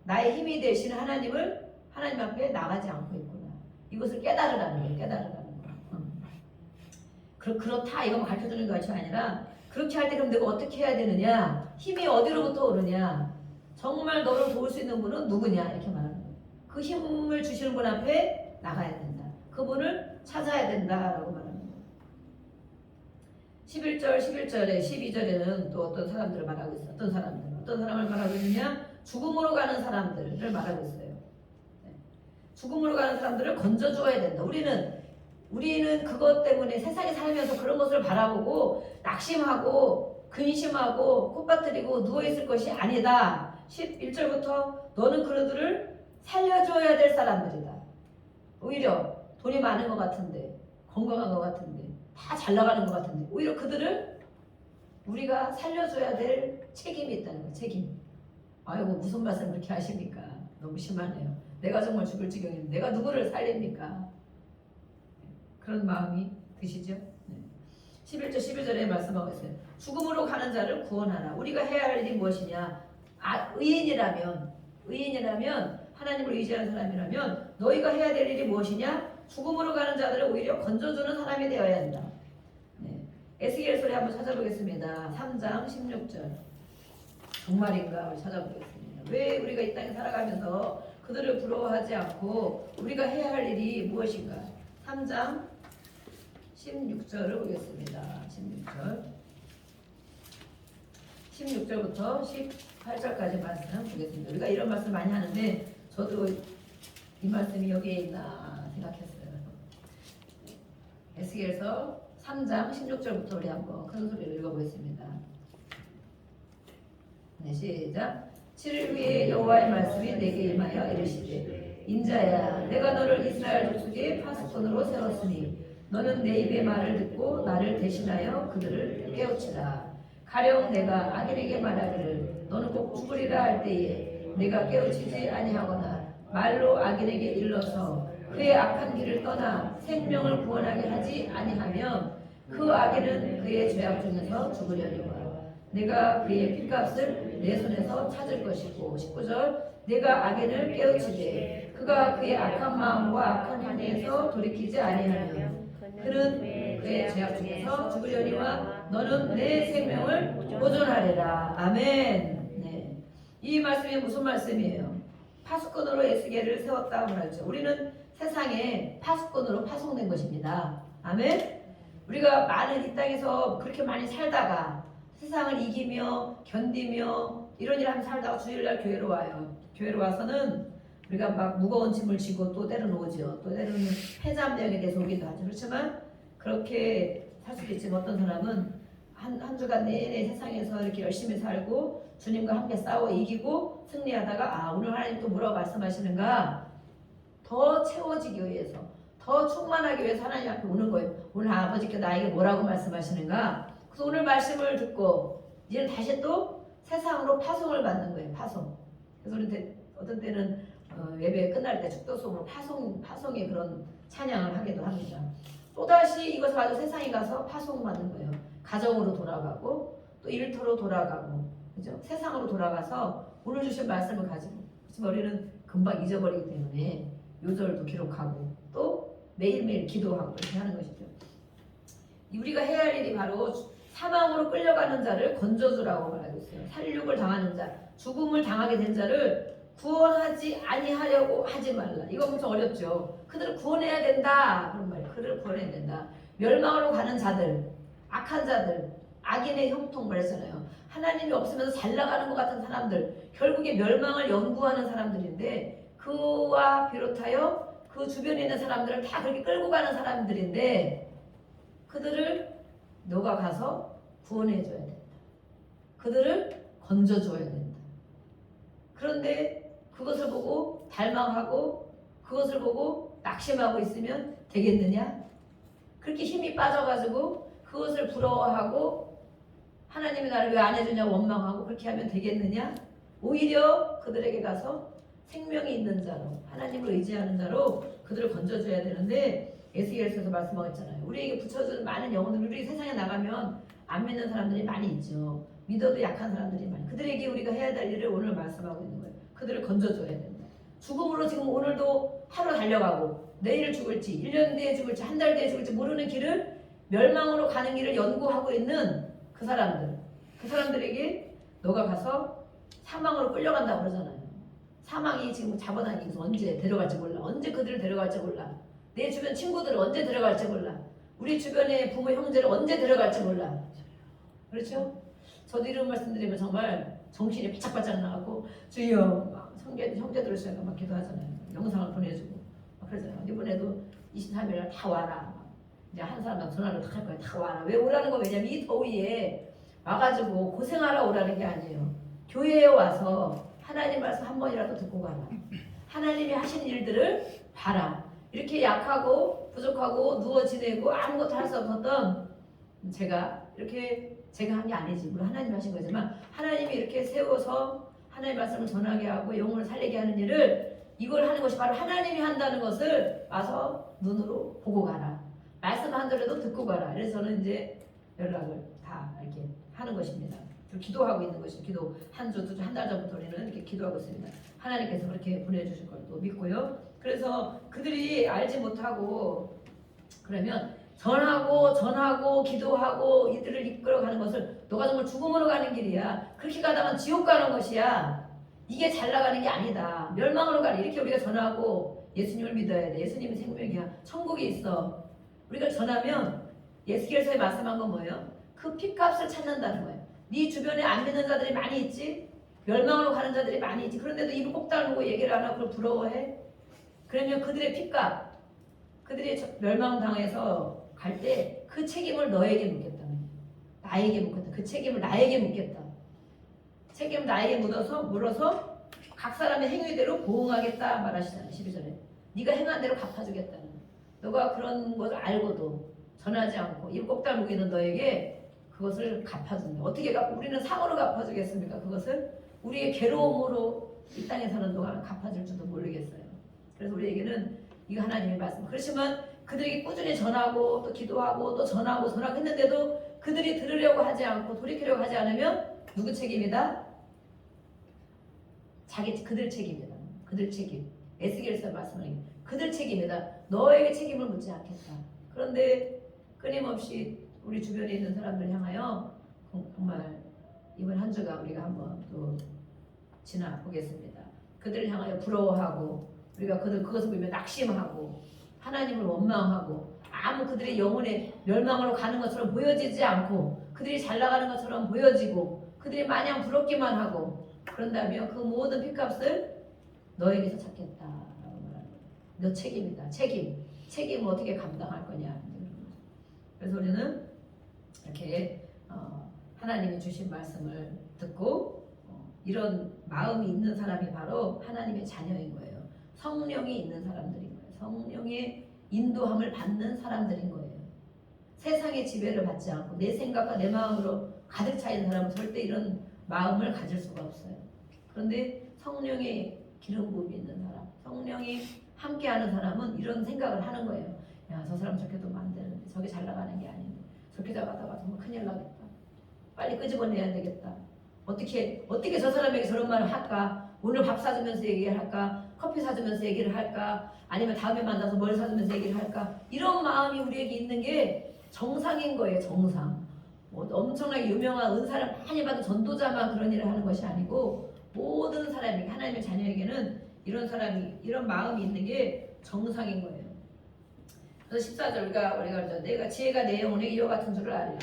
나의 힘이 되시는 하나님을 하나님 앞에 나가지 않고 있구나. 이것을 깨달으라는 거예요. 깨달으라는 거예요. 그렇다 이거 가르쳐주는 것이 아니라 그렇게 할 때 그럼 내가 어떻게 해야 되느냐? 힘이 어디로부터 오느냐? 정말 너를 도울 수 있는 분은 누구냐? 이렇게 말하는 거예요. 그 그 힘을 주시는 분 앞에 나가야 된다. 그분을 찾아야 된다라고 말합니다. 11절에 12절에는 또 어떤 사람들을 말하고 있어요. 어떤 사람을 말하고 있느냐? 죽음으로 가는 사람들을 말하고 있어요. 죽음으로 가는 사람들을 건져주어야 된다. 우리는 그것 때문에 세상에 살면서 그런 것을 바라보고 낙심하고 근심하고 꽃밭들이고 누워있을 것이 아니다. 11절부터 너는 그들을 살려줘야 될 사람들이다. 오히려 돈이 많은 것 같은데, 건강한 것 같은데, 다 잘 나가는 것 같은데, 오히려 그들을 우리가 살려줘야 될 책임이 있다는 거예요. 책임. 아이고 무슨 말씀 그렇게 하십니까? 너무 심하네요. 내가 정말 죽을 지경인데 내가 누구를 살립니까? 그런 마음이 드시죠? 11절 11절에 말씀하고 있어요. 죽음으로 가는 자를 구원하라. 우리가 해야 할 일이 무엇이냐? 의인이라면 하나님을 의지하는 사람이라면 너희가 해야 될 일이 무엇이냐? 죽음으로 가는 자들을 오히려 건져주는 사람이 되어야 한다. 에스겔 소리 한번 찾아보겠습니다. 3장 16절. 정말인가 찾아보겠습니다. 왜 우리가 이 땅에 살아가면서 그들을 부러워하지 않고 우리가 해야 할 일이 무엇인가? 3장 16절을 보겠습니다. 16절부터 18절까지 말씀 보겠습니다. 우리가 이런 말씀 많이 하는데 저도 이 말씀이 여기에 있나 생각했어요. 에스겔서 3장 16절부터 우리 한번 큰 소리로 읽어보겠습니다. 네, 시작. 7일 후에 여호와의 말씀이 내게 임하여 이르시되 인자야 내가 너를 이스라엘 족속의 파수꾼으로 세웠으니 너는 내 입의 말을 듣고 나를 대신하여 그들을 깨우치라. 가령 내가 악인에게 말하기를 너는 꼭 죽으리라 할 때에 내가 깨우치지 아니하거나 말로 악인에게 일러서 그의 악한 길을 떠나 생명을 구원하게 하지 아니하면 그 악인은 그의 죄악 중에서 죽으려니와 내가 그의 핏값을 내 손에서 찾을 것이고 19절 내가 악인을 깨우치되 그가 그의 악한 마음과 악한 행위에서 돌이키지 아니하면 그는 그의 죄악 중에서 죽으려니와 너는 내 생명을 보존하리라. 아멘. 네. 이 말씀이 무슨 말씀이에요? 파수꾼으로 에스겔을 세웠다고 말하죠. 우리는 세상에 파수꾼으로 파송된 것입니다. 아멘. 우리가 많은 이 땅에서 그렇게 많이 살다가 세상을 이기며 견디며 이런 일 하면 살다가 주일날 교회로 와요. 교회로 와서는 우리가 막 무거운 짐을 지고 또 때로는 오죠. 또 때로는 폐잠령에 대해서 오기도 하죠. 그렇지만 그렇게 살 수도 있지만 어떤 사람은 한 주간 내내 세상에서 이렇게 열심히 살고 주님과 함께 싸워 이기고 승리하다가 오늘 하나님 또 뭐라고 말씀하시는가? 더 채워지기 위해서 더 충만하기 위해서 하나님 앞에 오는 거예요. 오늘 아버지께 나에게 뭐라고 말씀하시는가? 그래서 오늘 말씀을 듣고 이제는 다시 또 세상으로 파송을 받는 거예요. 파송. 그래서 우리 어떤 때는 예배 끝날 때 축도송으로 파송의 그런 찬양을 하기도 합니다. 또다시 이것을 가지고 세상에 가서 파송받는 거예요. 가정으로 돌아가고 또 일터로 돌아가고 그죠? 세상으로 돌아가서 오늘 주신 말씀을 가지고 그렇지만 우리는 금방 잊어버리기 때문에 요절도 기록하고 또 매일매일 기도하고 이렇게 하는 것이죠. 우리가 해야 할 일이 바로 사망으로 끌려가는 자를 건져주라고 말하고 있어요. 살육을 당하는 자, 죽음을 당하게 된 자를 구원하지 아니하려고 하지 말라. 이거 엄청 어렵죠. 그들을 구원해야 된다. 그런 말이에요. 그들을 구원해야 된다. 멸망으로 가는 자들, 악한 자들, 악인의 형통 말했잖아요. 하나님이 없으면서 잘 나가는 것 같은 사람들, 결국에 멸망을 연구하는 사람들인데 그와 비롯하여 그 주변에 있는 사람들을 다 그렇게 끌고 가는 사람들인데 그들을 너가 가서 구원해줘야 된다. 그들을 건져줘야 된다. 그런데 그것을 보고 달망하고 그것을 보고 낙심하고 있으면 되겠느냐? 그렇게 힘이 빠져가지고 그것을 부러워하고 하나님이 나를 왜 안 해주냐 원망하고 그렇게 하면 되겠느냐? 오히려 그들에게 가서 생명이 있는 자로 하나님을 의지하는 자로 그들을 건져줘야 되는데 에스겔서에서 말씀하셨잖아요. 우리에게 붙여주는 많은 영혼들 우리 세상에 나가면 안 믿는 사람들이 많이 있죠. 믿어도 약한 사람들이 많이. 그들에게 우리가 해야 될 일을 오늘 말씀하고 있는 거예요. 그들을 건져줘야 된다. 죽음으로 지금 오늘도 하루 달려가고 내일 죽을지 1년 뒤에 죽을지 한 달 뒤에 죽을지 모르는 길을 멸망으로 가는 길을 연구하고 있는 그 사람들에게 너가 가서 사망으로 끌려간다고 그러잖아요. 사망이 지금 잡아당기면서 언제 데려갈지 몰라. 언제 그들을 데려갈지 몰라. 내 주변 친구들을 언제 데려갈지 몰라. 우리 주변의 부모 형제를 언제 데려갈지 몰라. 그렇죠? 저도 이런 말씀드리면 정말 정신이 바짝바짝 나가고 주여 막 형제들을 제가 막 기도하잖아요. 영상을 보내주고 막 그러잖아요. 이번에도 23일날 다 와라. 이제 한 사람당 전화를 다 할 거야. 다 와라. 왜 오라는 거 왜냐면 이 더위에 와가지고 고생하라 오라는 게 아니에요. 교회에 와서 하나님 말씀 한 번이라도 듣고 가라. 하나님이 하신 일들을 봐라. 이렇게 약하고 부족하고 누워 지내고 아무것도 할 수 없었던 제가 이렇게 제가 한 게 아니지. 물론 하나님 하신 거지만 하나님이 이렇게 세워서 하나님 말씀을 전하게 하고 영혼을 살리게 하는 일을 이걸 하는 것이 바로 하나님이 한다는 것을 와서 눈으로 보고 가라. 말씀 한 대로도 듣고 가라. 그래서 저는 이제 연락을 다 이렇게 하는 것입니다. 기도하고 있는 것이 기도 한 주, 두 주, 한 달 전부터 우리는 이렇게 기도하고 있습니다. 하나님께서 그렇게 보내주실 걸 또 믿고요. 그래서 그들이 알지 못하고 그러면 전하고 기도하고 이들을 이끌어가는 것을 너가 정말 죽음으로 가는 길이야. 그렇게 가다가 지옥 가는 것이야. 이게 잘 나가는 게 아니다. 멸망으로 가는 이렇게 우리가 전하고 예수님을 믿어야 돼. 예수님이 생명이야. 천국이 있어. 우리가 전하면 예수께서의 말씀한 건 뭐예요? 그 핏값을 찾는다는 거예요. 네 주변에 안 믿는 자들이 많이 있지. 멸망으로 가는 자들이 많이 있지. 그런데도 입을 꼭 다물고 얘기를 안 하고 그걸 부러워해? 그러면 그들의 핏값, 그들이 멸망당해서 갈 때 그 책임을 너에게 묻겠다. 나에게 묻겠다. 그 책임을 나에게 묻겠다. 책임을 나에게 물어서 각 사람의 행위대로 보응하겠다 말하시잖아요. 12절에. 네가 행한 대로 갚아주겠다는. 너가 그런 것을 알고도 전하지 않고 입 꼭 다물고 있는 너에게 그것을 갚아준다. 어떻게 우리는 상으로 갚아주겠습니까? 그것을 우리의 괴로움으로 이 땅에 사는 동안 갚아줄 줄도 모르겠어요. 그래서 우리에게는 이거 하나님의 말씀. 그렇지만 그들에게 꾸준히 전하고 또 기도하고 또 전하고 했는데도 그들이 들으려고 하지 않고 돌이키려고 하지 않으면 누구 책임이다? 그들 책임이다. 그들 책임. 에스겔서 말씀하는 그들 책임이다. 너에게 책임을 묻지 않겠다. 그런데 끊임없이 우리 주변에 있는 사람들 향하여 정말 이번 한 주가 우리가 한번 또 지나보겠습니다. 그들을 향하여 부러워하고 우리가 그것을 보면 낙심하고 하나님을 원망하고 아무 그들의 영혼의 멸망으로 가는 것처럼 보여지지 않고 그들이 잘 나가는 것처럼 보여지고 그들이 마냥 부럽기만 하고 그런다면 그 모든 핏값을 너에게서 찾겠다라고 말하는 거예요. 너 책임이다. 책임을 어떻게 감당할 거냐. 그래서 우리는 이렇게 하나님이 주신 말씀을 듣고 이런 마음이 있는 사람이 바로 하나님의 자녀인 거예요. 성령이 있는 사람들인 거예요. 성령의 인도함을 받는 사람들인 거예요. 세상의 지배를 받지 않고 내 생각과 내 마음으로 가득 차 있는 사람은 절대 이런 마음을 가질 수가 없어요. 그런데 성령의 기름 부음이 있는 사람, 성령이 함께하는 사람은 이런 생각을 하는 거예요. 야, 저 사람 저렇게 두면 안 되는데 저게 잘 나가는 게 아닌데 저렇게 나가다가 정말 큰일 나겠다. 빨리 끄집어내야 되겠다. 어떻게 저 사람에게 저런 말을 할까? 오늘 밥 사주면서 얘기를 할까? 커피 사주면서 얘기를 할까? 아니면 다음에 만나서 뭘 사주면서 얘기를 할까? 이런 마음이 우리에게 있는 게 정상인 거예요. 정상. 뭐 엄청나게 유명한 은사를 많이 받은 전도자만 그런 일을 하는 것이 아니고 모든 사람에게 하나님의 자녀에게는 이런 마음이 있는 게 정상인 거예요. 그래서 14절 우리가 그러죠. 내가 지혜가 내 영혼에 이와 같은 줄을 알라.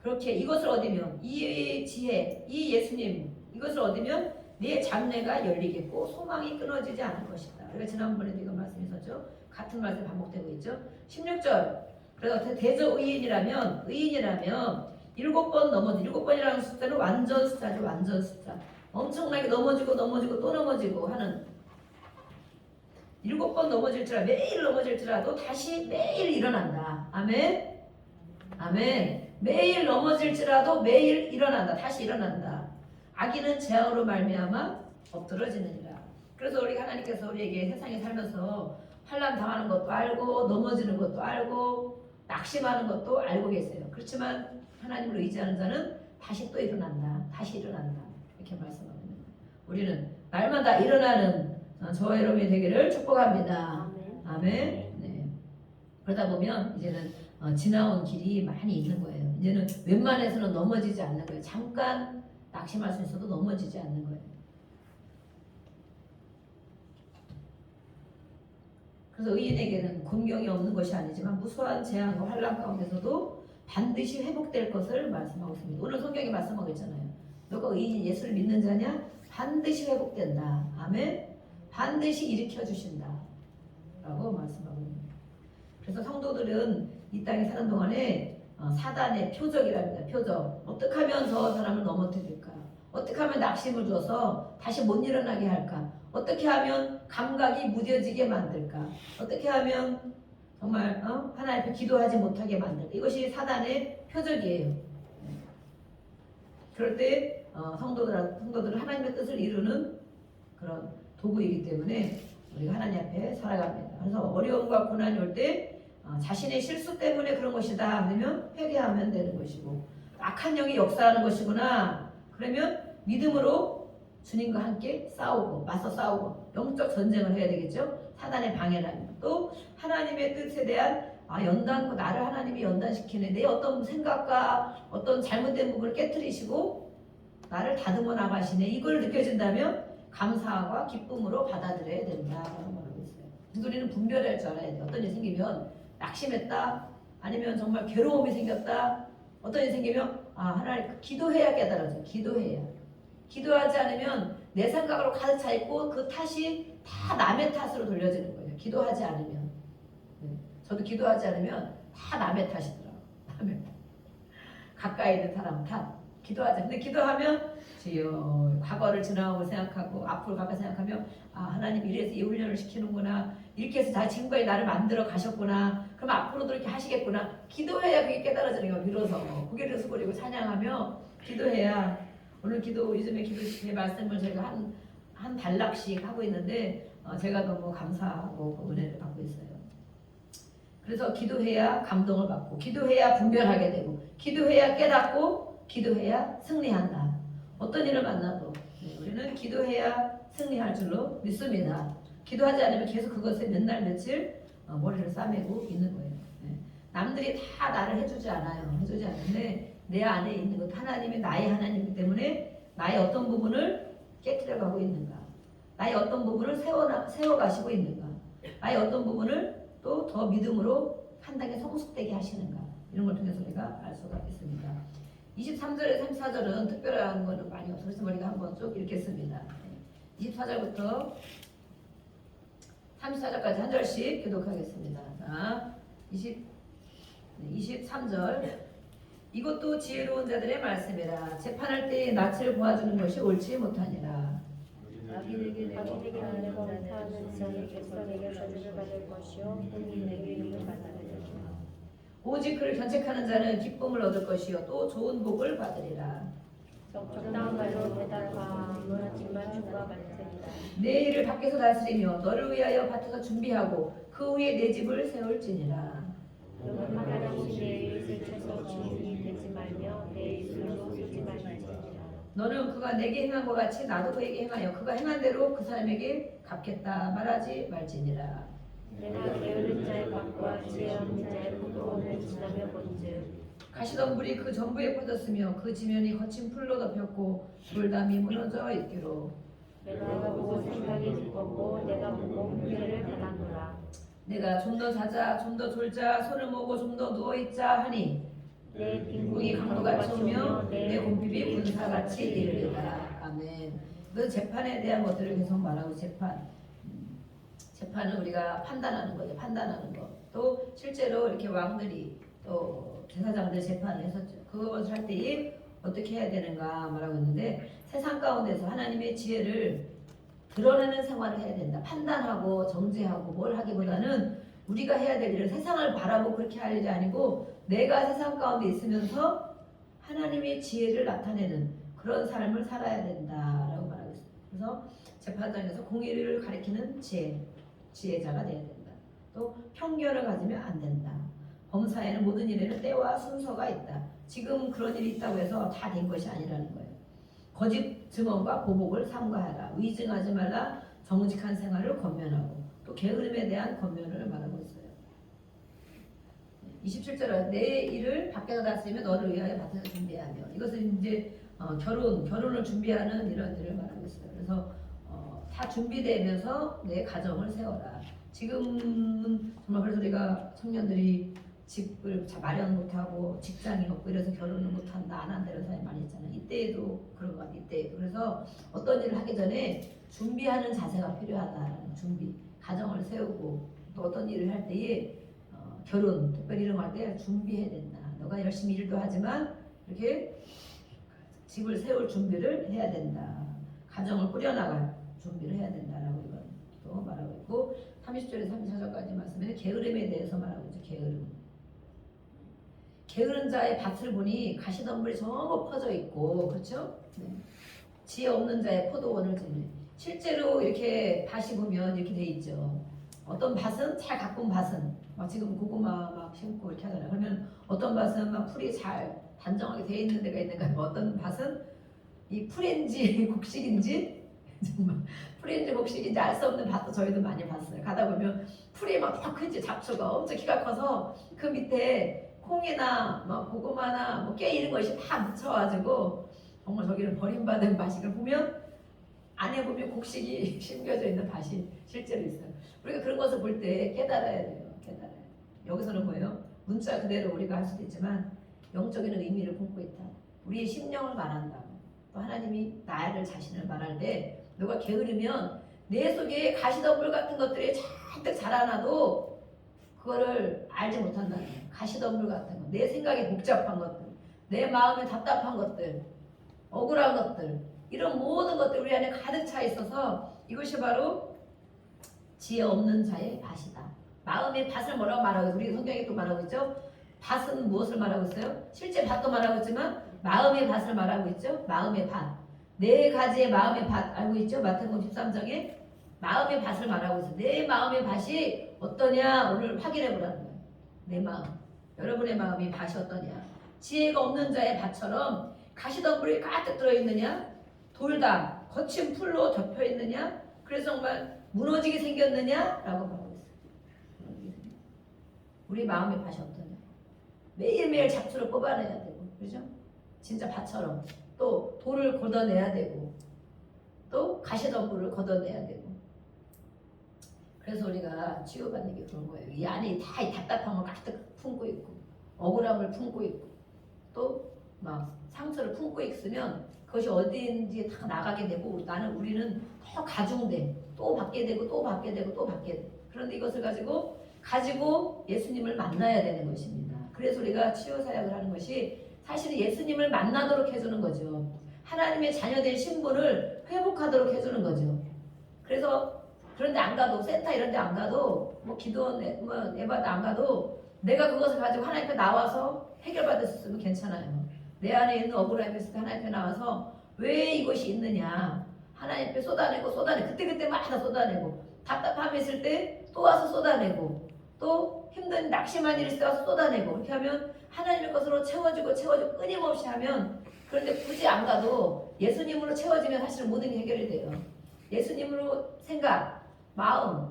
그렇게 이것을 얻으면 이 지혜, 이 예수님 이것을 얻으면 내 장래가 열리겠고 소망이 끊어지지 않을 것이다. 우리가 지난번에도 이거 말씀이 있었죠. 같은 말씀이 반복되고 있죠. 16절 그래서 대저 의인이라면 7번 넘어지 7번이라는 숫자는 완전 숫자죠. 완전 숫자. 엄청나게 넘어지고 또 넘어지고 하는 7번 넘어질지라도 매일 넘어질지라도 다시 매일 일어난다. 아멘. 아멘. 매일 넘어질지라도 매일 일어난다. 다시 일어난다. 악인은 재앙으로 말미암아 엎드러지느니라. 그래서 우리 하나님께서 우리에게 세상에 살면서 환난 당하는 것도 알고 넘어지는 것도 알고 낙심하는 것도 알고 계세요. 그렇지만 하나님을 의지하는 자는 다시 또 일어난다. 다시 일어난다. 이렇게 말씀합니다. 우리는 날마다 일어나는 저와 여러분이 되기를 축복합니다. 아멘. 네. 그러다 보면 이제는 지나온 길이 많이 있는 거예요. 이제는 웬만해서는 넘어지지 않는 거예요. 잠깐 낙심할 수 있어도 넘어지지 않는 거예요. 그래서 의인에게는 곤경이 없는 것이 아니지만 무수한 재앙과 환난 가운데서도 반드시 회복될 것을 말씀하고 있습니다. 오늘 성경이 말씀하고 있잖아요. 너가 의인 예수를 믿는 자냐? 반드시 회복된다. 아멘. 반드시 일으켜 주신다. 라고 말씀하고 있습니다. 그래서 성도들은 이 땅에 사는 동안에 사단의 표적이랍니다. 표적. 어떻게 하면 저 사람을 넘어뜨릴까? 어떻게 하면 낙심을 줘서 다시 못 일어나게 할까? 어떻게 하면 감각이 무뎌지게 만들까? 어떻게 하면 정말 하나님 앞에 기도하지 못하게 만들까? 이것이 사단의 표적이에요. 그럴 때 성도들은 하나님의 뜻을 이루는 그런 도구이기 때문에 우리가 하나님 앞에 살아갑니다. 그래서 어려움과 고난이 올 때 자신의 실수 때문에 그런 것이다 그러면 회개하면 되는 것이고, 악한 영이 역사하는 것이구나 그러면 믿음으로 주님과 함께 싸우고 맞서 싸우고 영적 전쟁을 해야 되겠죠. 사단의 방해라면 또 하나님의 뜻에 대한 연단, 나를 하나님이 연단시키는 내 어떤 생각과 어떤 잘못된 부분을 깨트리시고 나를 다듬어 나가시네, 이걸 느껴진다면 감사와 기쁨으로 받아들여야 된다라고 말하고 있어요. 우리는 분별할 줄 알아야 돼요. 어떤 일이 생기면 낙심했다, 아니면 정말 괴로움이 생겼다, 어떤 일이 생기면 하나님 기도해야 깨달아져. 기도하지 않으면 내 생각으로 가득 차 있고 그 탓이 다 남의 탓으로 돌려지는 거예요. 기도하지 않으면. 저도 기도하지 않으면 다 남의 탓이더라고요. 남의 탓. 가까이 있는 사람 탓. 기도하자. 근데 기도하면 주여, 과거를 지나가고 생각하고 앞으로 가고 생각하면 하나님 이래서 이 훈련을 시키는구나, 이렇게 해서 지금까지 나를 만들어 가셨구나, 그럼 앞으로도 이렇게 하시겠구나. 기도해야 그게 깨달아지는 거예요. 비로소 고개를 숙이고 찬양하며 기도해야. 오늘 기도, 요즘에 기도 제 말씀을 제가 한 단락씩 하고 있는데 제가 너무 감사하고 그 은혜를 받고 있어요. 그래서 기도해야 감동을 받고, 기도해야 분별하게 되고, 기도해야 깨닫고, 기도해야 승리한다. 어떤 일을 만나도 우리는 기도해야 승리할 줄로 믿습니다. 기도하지 않으면 계속 그것에 몇 날 며칠 머리를 싸매고 있는 거예요. 남들이 다 나를 해주지 않아요. 해주지 않는데 내 안에 있는 것, 하나님이 나의 하나님이기 때문에 나의 어떤 부분을 깨트려가고 있는가, 나의 어떤 부분을 세워가시고 있는가, 나의 어떤 부분을 또 더 믿음으로 한 단계 성숙되게 하시는가, 이런 걸 통해서 우리가 알 수가 있습니다. 23절에 34절은 특별한 거는 많이 없어서 그래서 우리가 한번 쭉 읽겠습니다. 24절부터 34절까지 한 절씩 교독하겠습니다. 자, 23절. 이것도 지혜로운 자들의 말씀이라. 재판할 때에 낯을 보아주는 것이 옳지 못하니라. 자기에게 하는 자는 자에게서 내게 저주를 받을 것이요 본인에게 이익을 받으리라. 오직 그를 견책하는 자는 기쁨을 얻을 것이요 또 좋은 복을 받으리라. 적당한 말로 대답함은 진만춤과 같으리라. 내 일을 밖에서 다스리며 너를 위하여 밭에서 준비하고 그 후에 내 집을 세울지니라. 너는 하나님이 내 일을 들춰서 증인이 되지 말며 내 입술로 쓰지 말지니라. 너는 그가 내게 행한 것 같이 나도 그에게 행하여 그가 행한 대로 그 사람에게 갚겠다 말하지 말지니라. 내가 게으른 자의 밭과 지혜 없는 자의 포도원을 지나며 본즉 가시덤불이 그 전부에 퍼졌으며 그 지면이 거친 풀로 덮였고 돌담이 무너져 있기로. 내가 보고 생각이 깊었고 내가 보고 훈계를 받았노라. 내가 좀 더 자자 좀 더 졸자 손을 모으고 좀 더 누워있자 하니 내 빈궁이 강도같이 오며 내 공핍이 군사같이 이르리라. 아멘. 그 재판에 대한 것들을 계속 말하고, 재판은 우리가 판단하는 거죠. 판단하는 거. 또 실제로 이렇게 왕들이 또 제사장들 재판을 했었죠. 그것을 할 때에 어떻게 해야 되는가 말하고 있는데, 세상 가운데서 하나님의 지혜를 드러내는 생활을 해야 된다. 판단하고 정죄하고 뭘 하기보다는 우리가 해야 될 일을 세상을 바라보고 그렇게 할 일이 아니고 내가 세상 가운데 있으면서 하나님의 지혜를 나타내는 그런 삶을 살아야 된다라고 말하고 있습니다. 그래서 재판장에서 공의를 가리키는 지혜자가 되어야 된다. 또 편견을 가지면 안 된다. 범사에는 모든 일에는 때와 순서가 있다. 지금 그런 일이 있다고 해서 다 된 것이 아니라는 거예요. 거짓 증언과 보복을 삼가하라. 위증하지 말라. 정직한 생활을 권면하고 또 게으름에 대한 권면을 말하고 있어요. 27절에 내 일을 밖에서 다스리며 너를 위하여 밭에서 준비하며, 이것은 이제 결혼을 준비하는 이런 일을 말하고 있어요. 그래서 다 준비되면서 내 가정을 세워라. 지금은 정말 그래서 우리가 청년들이 집을 잘 마련 못하고 직장이 없고 이래서 결혼을 못한다 안 한다 이런 사람이 많이 있잖아요. 이때에도 그런 것 같아요. 이때에도. 그래서 어떤 일을 하기 전에 준비하는 자세가 필요하다는 준비. 가정을 세우고 또 어떤 일을 할 때에 결혼 특별히 이런 거 할 때 준비해야 된다. 너가 열심히 일도 하지만 이렇게 집을 세울 준비를 해야 된다. 가정을 꾸려나갈 준비를 해야 된다라고 이건 또 말하고 있고 30절에서 34절까지 말씀에 게으름에 대해서 말하고 있죠. 게으름. 게으른 자의 밭을 보니 가시덤불이 전부 퍼져 있고 그렇죠? 네. 지혜 없는 자의 포도원을 지네. 실제로 이렇게 밭이 보면 이렇게 돼 있죠. 어떤 밭은 잘 가꾼 밭은 막 지금 고구마 막 심고 이렇게 하잖아요. 그러면 어떤 밭은 막 풀이 잘 단정하게 돼 있는 데가 있는가 하면 어떤 밭은 이 풀인지 곡식인지 정말 풀인지 곡식인지 알 수 없는 밭도 저희도 많이 봤어요. 가다 보면 풀이 막 큰지 잡초가 엄청 키가 커서 그 밑에 콩이나 뭐 고구마나 뭐 깨 이런 것이 다 묻혀가지고 정말 저기는 버림받은 밭이를 보면 안에 보면 곡식이 심겨져 있는 밭이 실제로 있어요. 우리가 그런 것을 볼 때 깨달아야 돼요. 깨달아야 돼요. 여기서는 뭐예요? 문자 그대로 우리가 할 수도 있지만 영적인 의미를 품고 있다. 우리의 심령을 말한다. 또 하나님이 나를 자신을 말할 때 너가 게으르면 내 속에 가시덤불 같은 것들이 잔뜩 자라나도 그거를 알지 못한다는 거예요. 가시덤불 같은 거, 내 생각이 복잡한 것들, 내 마음이 답답한 것들, 억울한 것들, 이런 모든 것들 우리 안에 가득 차 있어서 이것이 바로 지혜 없는 자의 밭이다. 마음의 밭을 뭐라고 말하고 있어요? 우리 성경에 또 말하고 있죠. 밭은 무엇을 말하고 있어요? 실제 밭도 말하고 있지만 마음의 밭을 말하고 있죠. 마음의 밭. 네 가지의 마음의 밭 알고 있죠? 마태복음 13장에 마음의 밭을 말하고 있어요. 내 마음의 밭이 어떠냐 오늘 확인해 보라는 거예요. 내 마음. 여러분의 마음이 밭이 어떠냐? 지혜가 없는 자의 밭처럼 가시덤불이 가득 들어있느냐? 돌다 거친 풀로 덮여 있느냐? 그래서 정말 무너지게 생겼느냐? 라고 말하고 있어요. 우리 마음의 밭이 어떠냐? 매일매일 잡초를 뽑아내야 되고 그렇죠? 진짜 밭처럼 또 돌을 걷어내야 되고 또 가시덤불을 걷어내야 되고 그래서 우리가 치유받는 게 그런 거예요. 이 안에 다 이 답답함을 가득 품고 있고 억울함을 품고 있고 또 막 상처를 품고 있으면 그것이 어디인지 다 나가게 되고 우리는 더 가중돼 또 받게 되고 또 받게 되고 또 받게 돼. 그런데 이것을 가지고 예수님을 만나야 되는 것입니다. 그래서 우리가 치유 사역을 하는 것이 사실은 예수님을 만나도록 해주는 거죠. 하나님의 자녀된 신분을 회복하도록 해주는 거죠. 그래서 그런데 안 가도 센터 이런 데 안 가도 뭐 기도원 뭐 예배도 안 가도 내가 그것을 가지고 하나님 앞에 나와서 해결받을 수 있으면 괜찮아요. 내 안에 있는 억울함이 있을 때 하나님 앞에 나와서 왜 이것이 있느냐 하나님 앞에 쏟아내고 그때마다 쏟아내고 답답함이 있을 때 또 와서 쏟아내고 또 힘든 낙심한 일이 있을 때 와서 쏟아내고 이렇게 하면 하나님의 것으로 채워주고 끊임없이 하면 그런데 굳이 안 가도 예수님으로 채워지면 사실 모든 게 해결이 돼요. 예수님으로 생각, 마음,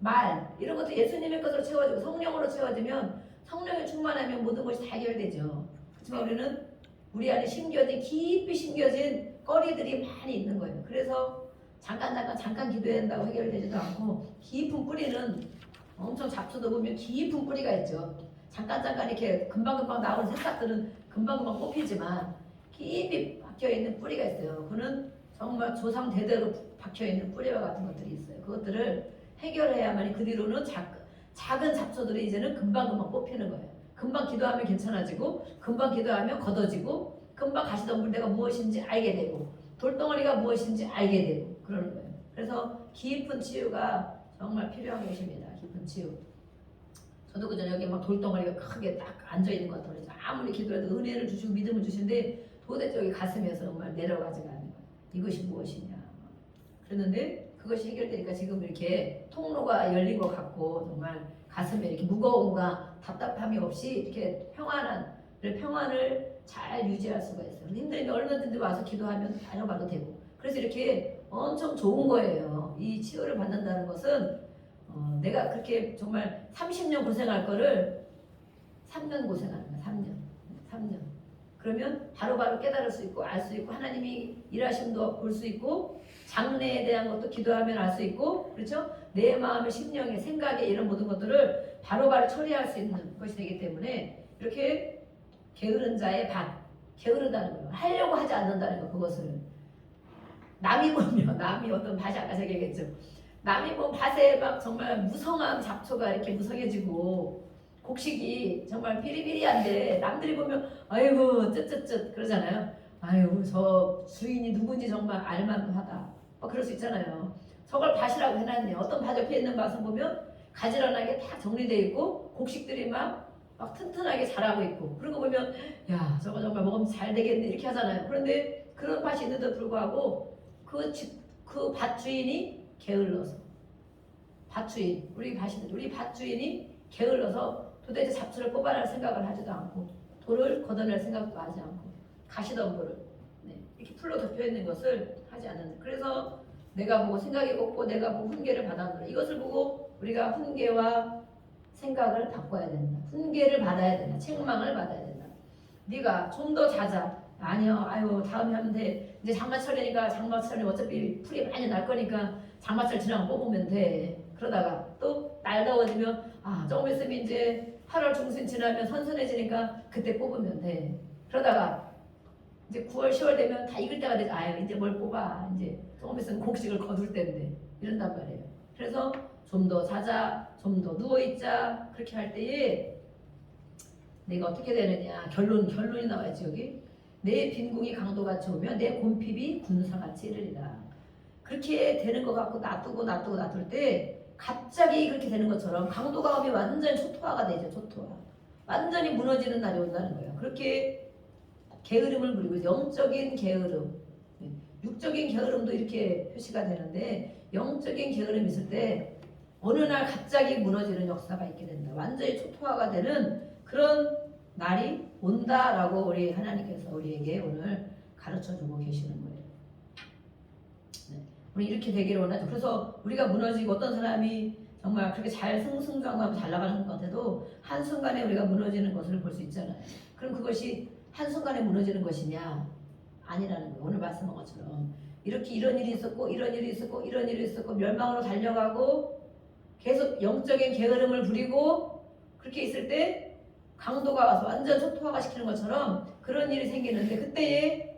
말 이런 것도 예수님의 것으로 채워지고 성령으로 채워지면 성령이 충만하면 모든 것이 다 해결되죠. 그렇지만 우리는 우리 안에 깊이 심겨진 꺼리들이 많이 있는 거예요. 그래서 잠깐 기도해야 된다고 해결되지도 않고 깊은 뿌리는 엄청 잡초도 보면 깊은 뿌리가 있죠. 잠깐 이렇게 금방금방 나오는 새싹들은 금방금방 뽑히지만 깊이 박혀있는 뿌리가 있어요. 그는 정말 조상 대대로 박혀있는 뿌리와 같은 것들이 있어요. 그것들을 해결해야만이 그 뒤로는 작은 잡초들이 이제는 금방금방 뽑히는 거예요. 금방 기도하면 괜찮아지고 금방 기도하면 걷어지고 금방 가시덤불 내가 무엇인지 알게 되고 돌덩어리가 무엇인지 알게 되고 그러는 거예요. 그래서 깊은 치유가 정말 필요한 것입니다. 깊은 치유. 저도 그전에 여기 막 돌덩어리가 크게 딱 앉아있는 것 같아요. 아무리 기도해도 은혜를 주시고 믿음을 주시는데 도대체 여기 가슴에서 정말 내려가지가 않는 거예요. 이것이 무엇이냐. 그랬는데 그것이 해결되니까 지금 이렇게 통로가 열린 것 같고 정말 가슴에 이렇게 무거움과 답답함이 없이 이렇게 평안을 잘 유지할 수가 있어요. 힘들면 얼마든지 와서 기도하면 다녀봐도 되고 그래서 이렇게 엄청 좋은 거예요. 이 치유를 받는다는 것은 내가 그렇게 정말 30년 고생할 거를 3년 고생하는 거야. 3년. 그러면 바로바로 깨달을 수 있고 알 수 있고 하나님이 일하심도 볼 수 있고 장래에 대한 것도 기도하면 알 수 있고 그렇죠? 내 마음의 심령의 생각에 이런 모든 것들을 바로바로 처리할 수 있는 것이 되기 때문에 이렇게 게으른 자의 밭, 게으르다는 거예요. 하려고 하지 않는다는 거. 그것을 남이 보면 남이 어떤 밭이 아까 제가 얘기했죠. 남이 보면 밭에 막 정말 무성한 잡초가 이렇게 무성해지고 곡식이 정말 비리비리한데 남들이 보면 아이고 쯧쯧쯧 그러잖아요. 아이고 저 주인이 누군지 정말 알만도 하다. 그럴 수 있잖아요. 저걸 밭이라고 해놨네. 어떤 밭 옆에 있는 밭은 보면 가지런하게 다 정리되어 있고 곡식들이 막 튼튼하게 자라고 있고 그런 거 보면 야 저거 정말 먹으면 잘 되겠네 이렇게 하잖아요. 그런데 그런 밭이 있는데도 불구하고 그 밭 주인이 게을러서 밭주인 우리 밭인데 우리 밭주인이 게을러서 도대체 잡초를 뽑아낼 생각을 하지도 않고 돌을 걷어낼 생각도 하지 않고 가시덤불을 이렇게 풀로 덮여 있는 것을 하지 않는다. 그래서 내가 보고 생각이 곱고 내가 보고 훈계를 받아노라. 이것을 보고 우리가 훈계와 생각을 바꿔야 된다. 훈계를 받아야 된다. 책망을 받아야 된다. 네가 좀 더 자자. 아니요. 아유 다음에 하면 돼. 이제 장마철이니까 장마철에 어차피 풀이 많이 날 거니까 장마철 지나고 뽑으면 돼. 그러다가 또 날 더워지면 조금 있으면 이제 8월 중순 지나면 선선해지니까 그때 뽑으면 돼. 그러다가 이제 9월 10월 되면 다 익을 때가 되지. 아유 이제 뭘 뽑아. 이제 조금 있으면 곡식을 거둘 때인데 이런단 말이에요. 그래서 좀 더 자자, 좀 더 누워있자 그렇게 할 때에 내가 어떻게 되느냐 결론이 나와야지 여기. 내 빈궁이 강도같이 오면 내 곰핍이 군사같이 이르리라. 그렇게 되는 것 같고 놔둘 때 갑자기 그렇게 되는 것처럼 강도가 오면 완전히 초토화가 되죠. 초토화. 완전히 무너지는 날이 온다는 거예요. 그렇게 게으름을 부리고 영적인 게으름, 육적인 게으름도 이렇게 표시가 되는데 영적인 게으름이 있을 때 어느 날 갑자기 무너지는 역사가 있게 된다. 완전히 초토화가 되는 그런 날이 온다라고 우리 하나님께서 우리에게 오늘 가르쳐주고 계시는 거예요. 우리 이렇게 되기를 원하죠. 그래서 우리가 무너지고 어떤 사람이 정말 그렇게 잘 승승장구하고 잘 나가는 것 같아도 한순간에 우리가 무너지는 것을 볼 수 있잖아요. 그럼 그것이 한순간에 무너지는 것이냐? 아니라는 거예요. 오늘 말씀한 것처럼 이렇게 이런 일이 있었고 이런 일이 있었고 이런 일이 있었고 멸망으로 달려가고 계속 영적인 게으름을 부리고 그렇게 있을 때 강도가 와서 완전 초토화가 시키는 것처럼 그런 일이 생기는데 그때에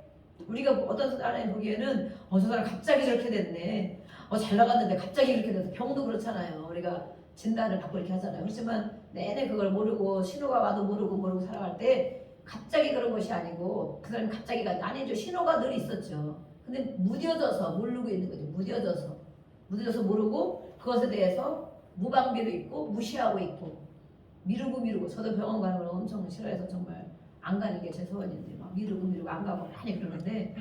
우리가 어떤 사람이 보기에는 저 사람 갑자기 저렇게 됐네. 잘 나갔는데 갑자기 그렇게 돼서 병도 그렇잖아요. 우리가 진단을 받고 이렇게 하잖아요. 그렇지만 내내 그걸 모르고 신호가 와도 모르고 살아갈 때 갑자기 그런 것이 아니고 그 사람이 갑자기가 아니죠. 신호가 늘 있었죠. 근데 무뎌져서 모르고 있는 거죠. 무뎌져서 모르고 그것에 대해서 무방비도 있고 무시하고 있고 미루고 저도 병원 가는 걸 엄청 싫어해서 정말 안 가는 게 제 소원인데 막 미루고 안 가고 많이 그러는데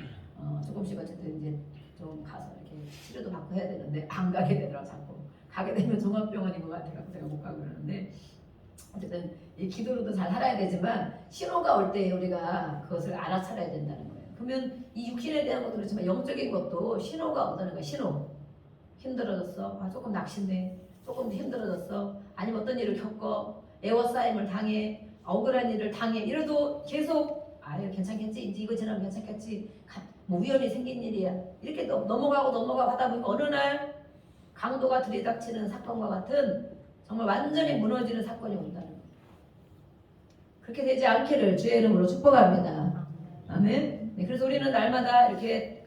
조금씩 어쨌든 이제 좀 가서 이렇게 치료도 받고 해야 되는데 안 가게 되더라고. 자꾸 가게 되면 종합병원인 것 같아서 제가 못 가고 그러는데 어쨌든 이 기도로도 잘 살아야 되지만 신호가 올 때 우리가 그것을 알아차려야 된다는 거예요. 그러면 이 육신에 대한 것도 그렇지만 영적인 것도 신호가 온다는 거예요. 신호. 힘들어졌어. 조금 낙심해. 조금 힘들어졌어. 아니면 어떤 일을 겪어. 애워싸임을 당해. 억울한 일을 당해. 이래도 계속 괜찮겠지. 이제 이거 지나면 괜찮겠지. 뭐 위험이 생긴 일이야. 이렇게 넘어가고 하다 보면 어느 날 강도가 들이닥치는 사건과 같은 정말 완전히 무너지는 사건이 온다는 거예요. 그렇게 되지 않기를 주의 이름으로 축복합니다. 아멘. 그래서 우리는 날마다 이렇게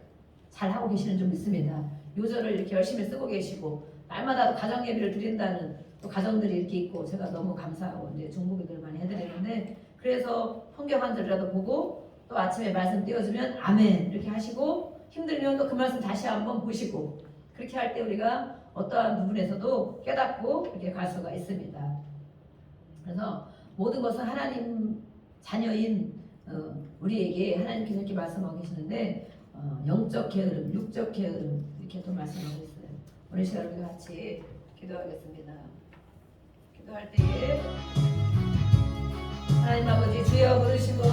잘하고 계시는 줄 믿습니다. 요절을 이렇게 열심히 쓰고 계시고 날마다 가정 예배를 드린다는 또 가정들이 이렇게 있고 제가 너무 감사하고 이제 중보기도를 많이 해드리는데 그래서 성경 한 절이라도 보고 또 아침에 말씀 띄워주면 아멘 이렇게 하시고 힘들면 또 그 말씀 다시 한번 보시고 그렇게 할 때 우리가 어떠한 부분에서도 깨닫고 이렇게 갈 수가 있습니다. 그래서 모든 것은 하나님 자녀인 우리에게 하나님께서 이렇게 말씀하고 계시는데 영적 게으름, 육적 게으름 이렇게 또 말씀하고 있어요. 오늘 시간 우리가 같이 기도하겠습니다. 기도할 때에 하나님 아버지 주여 부르시고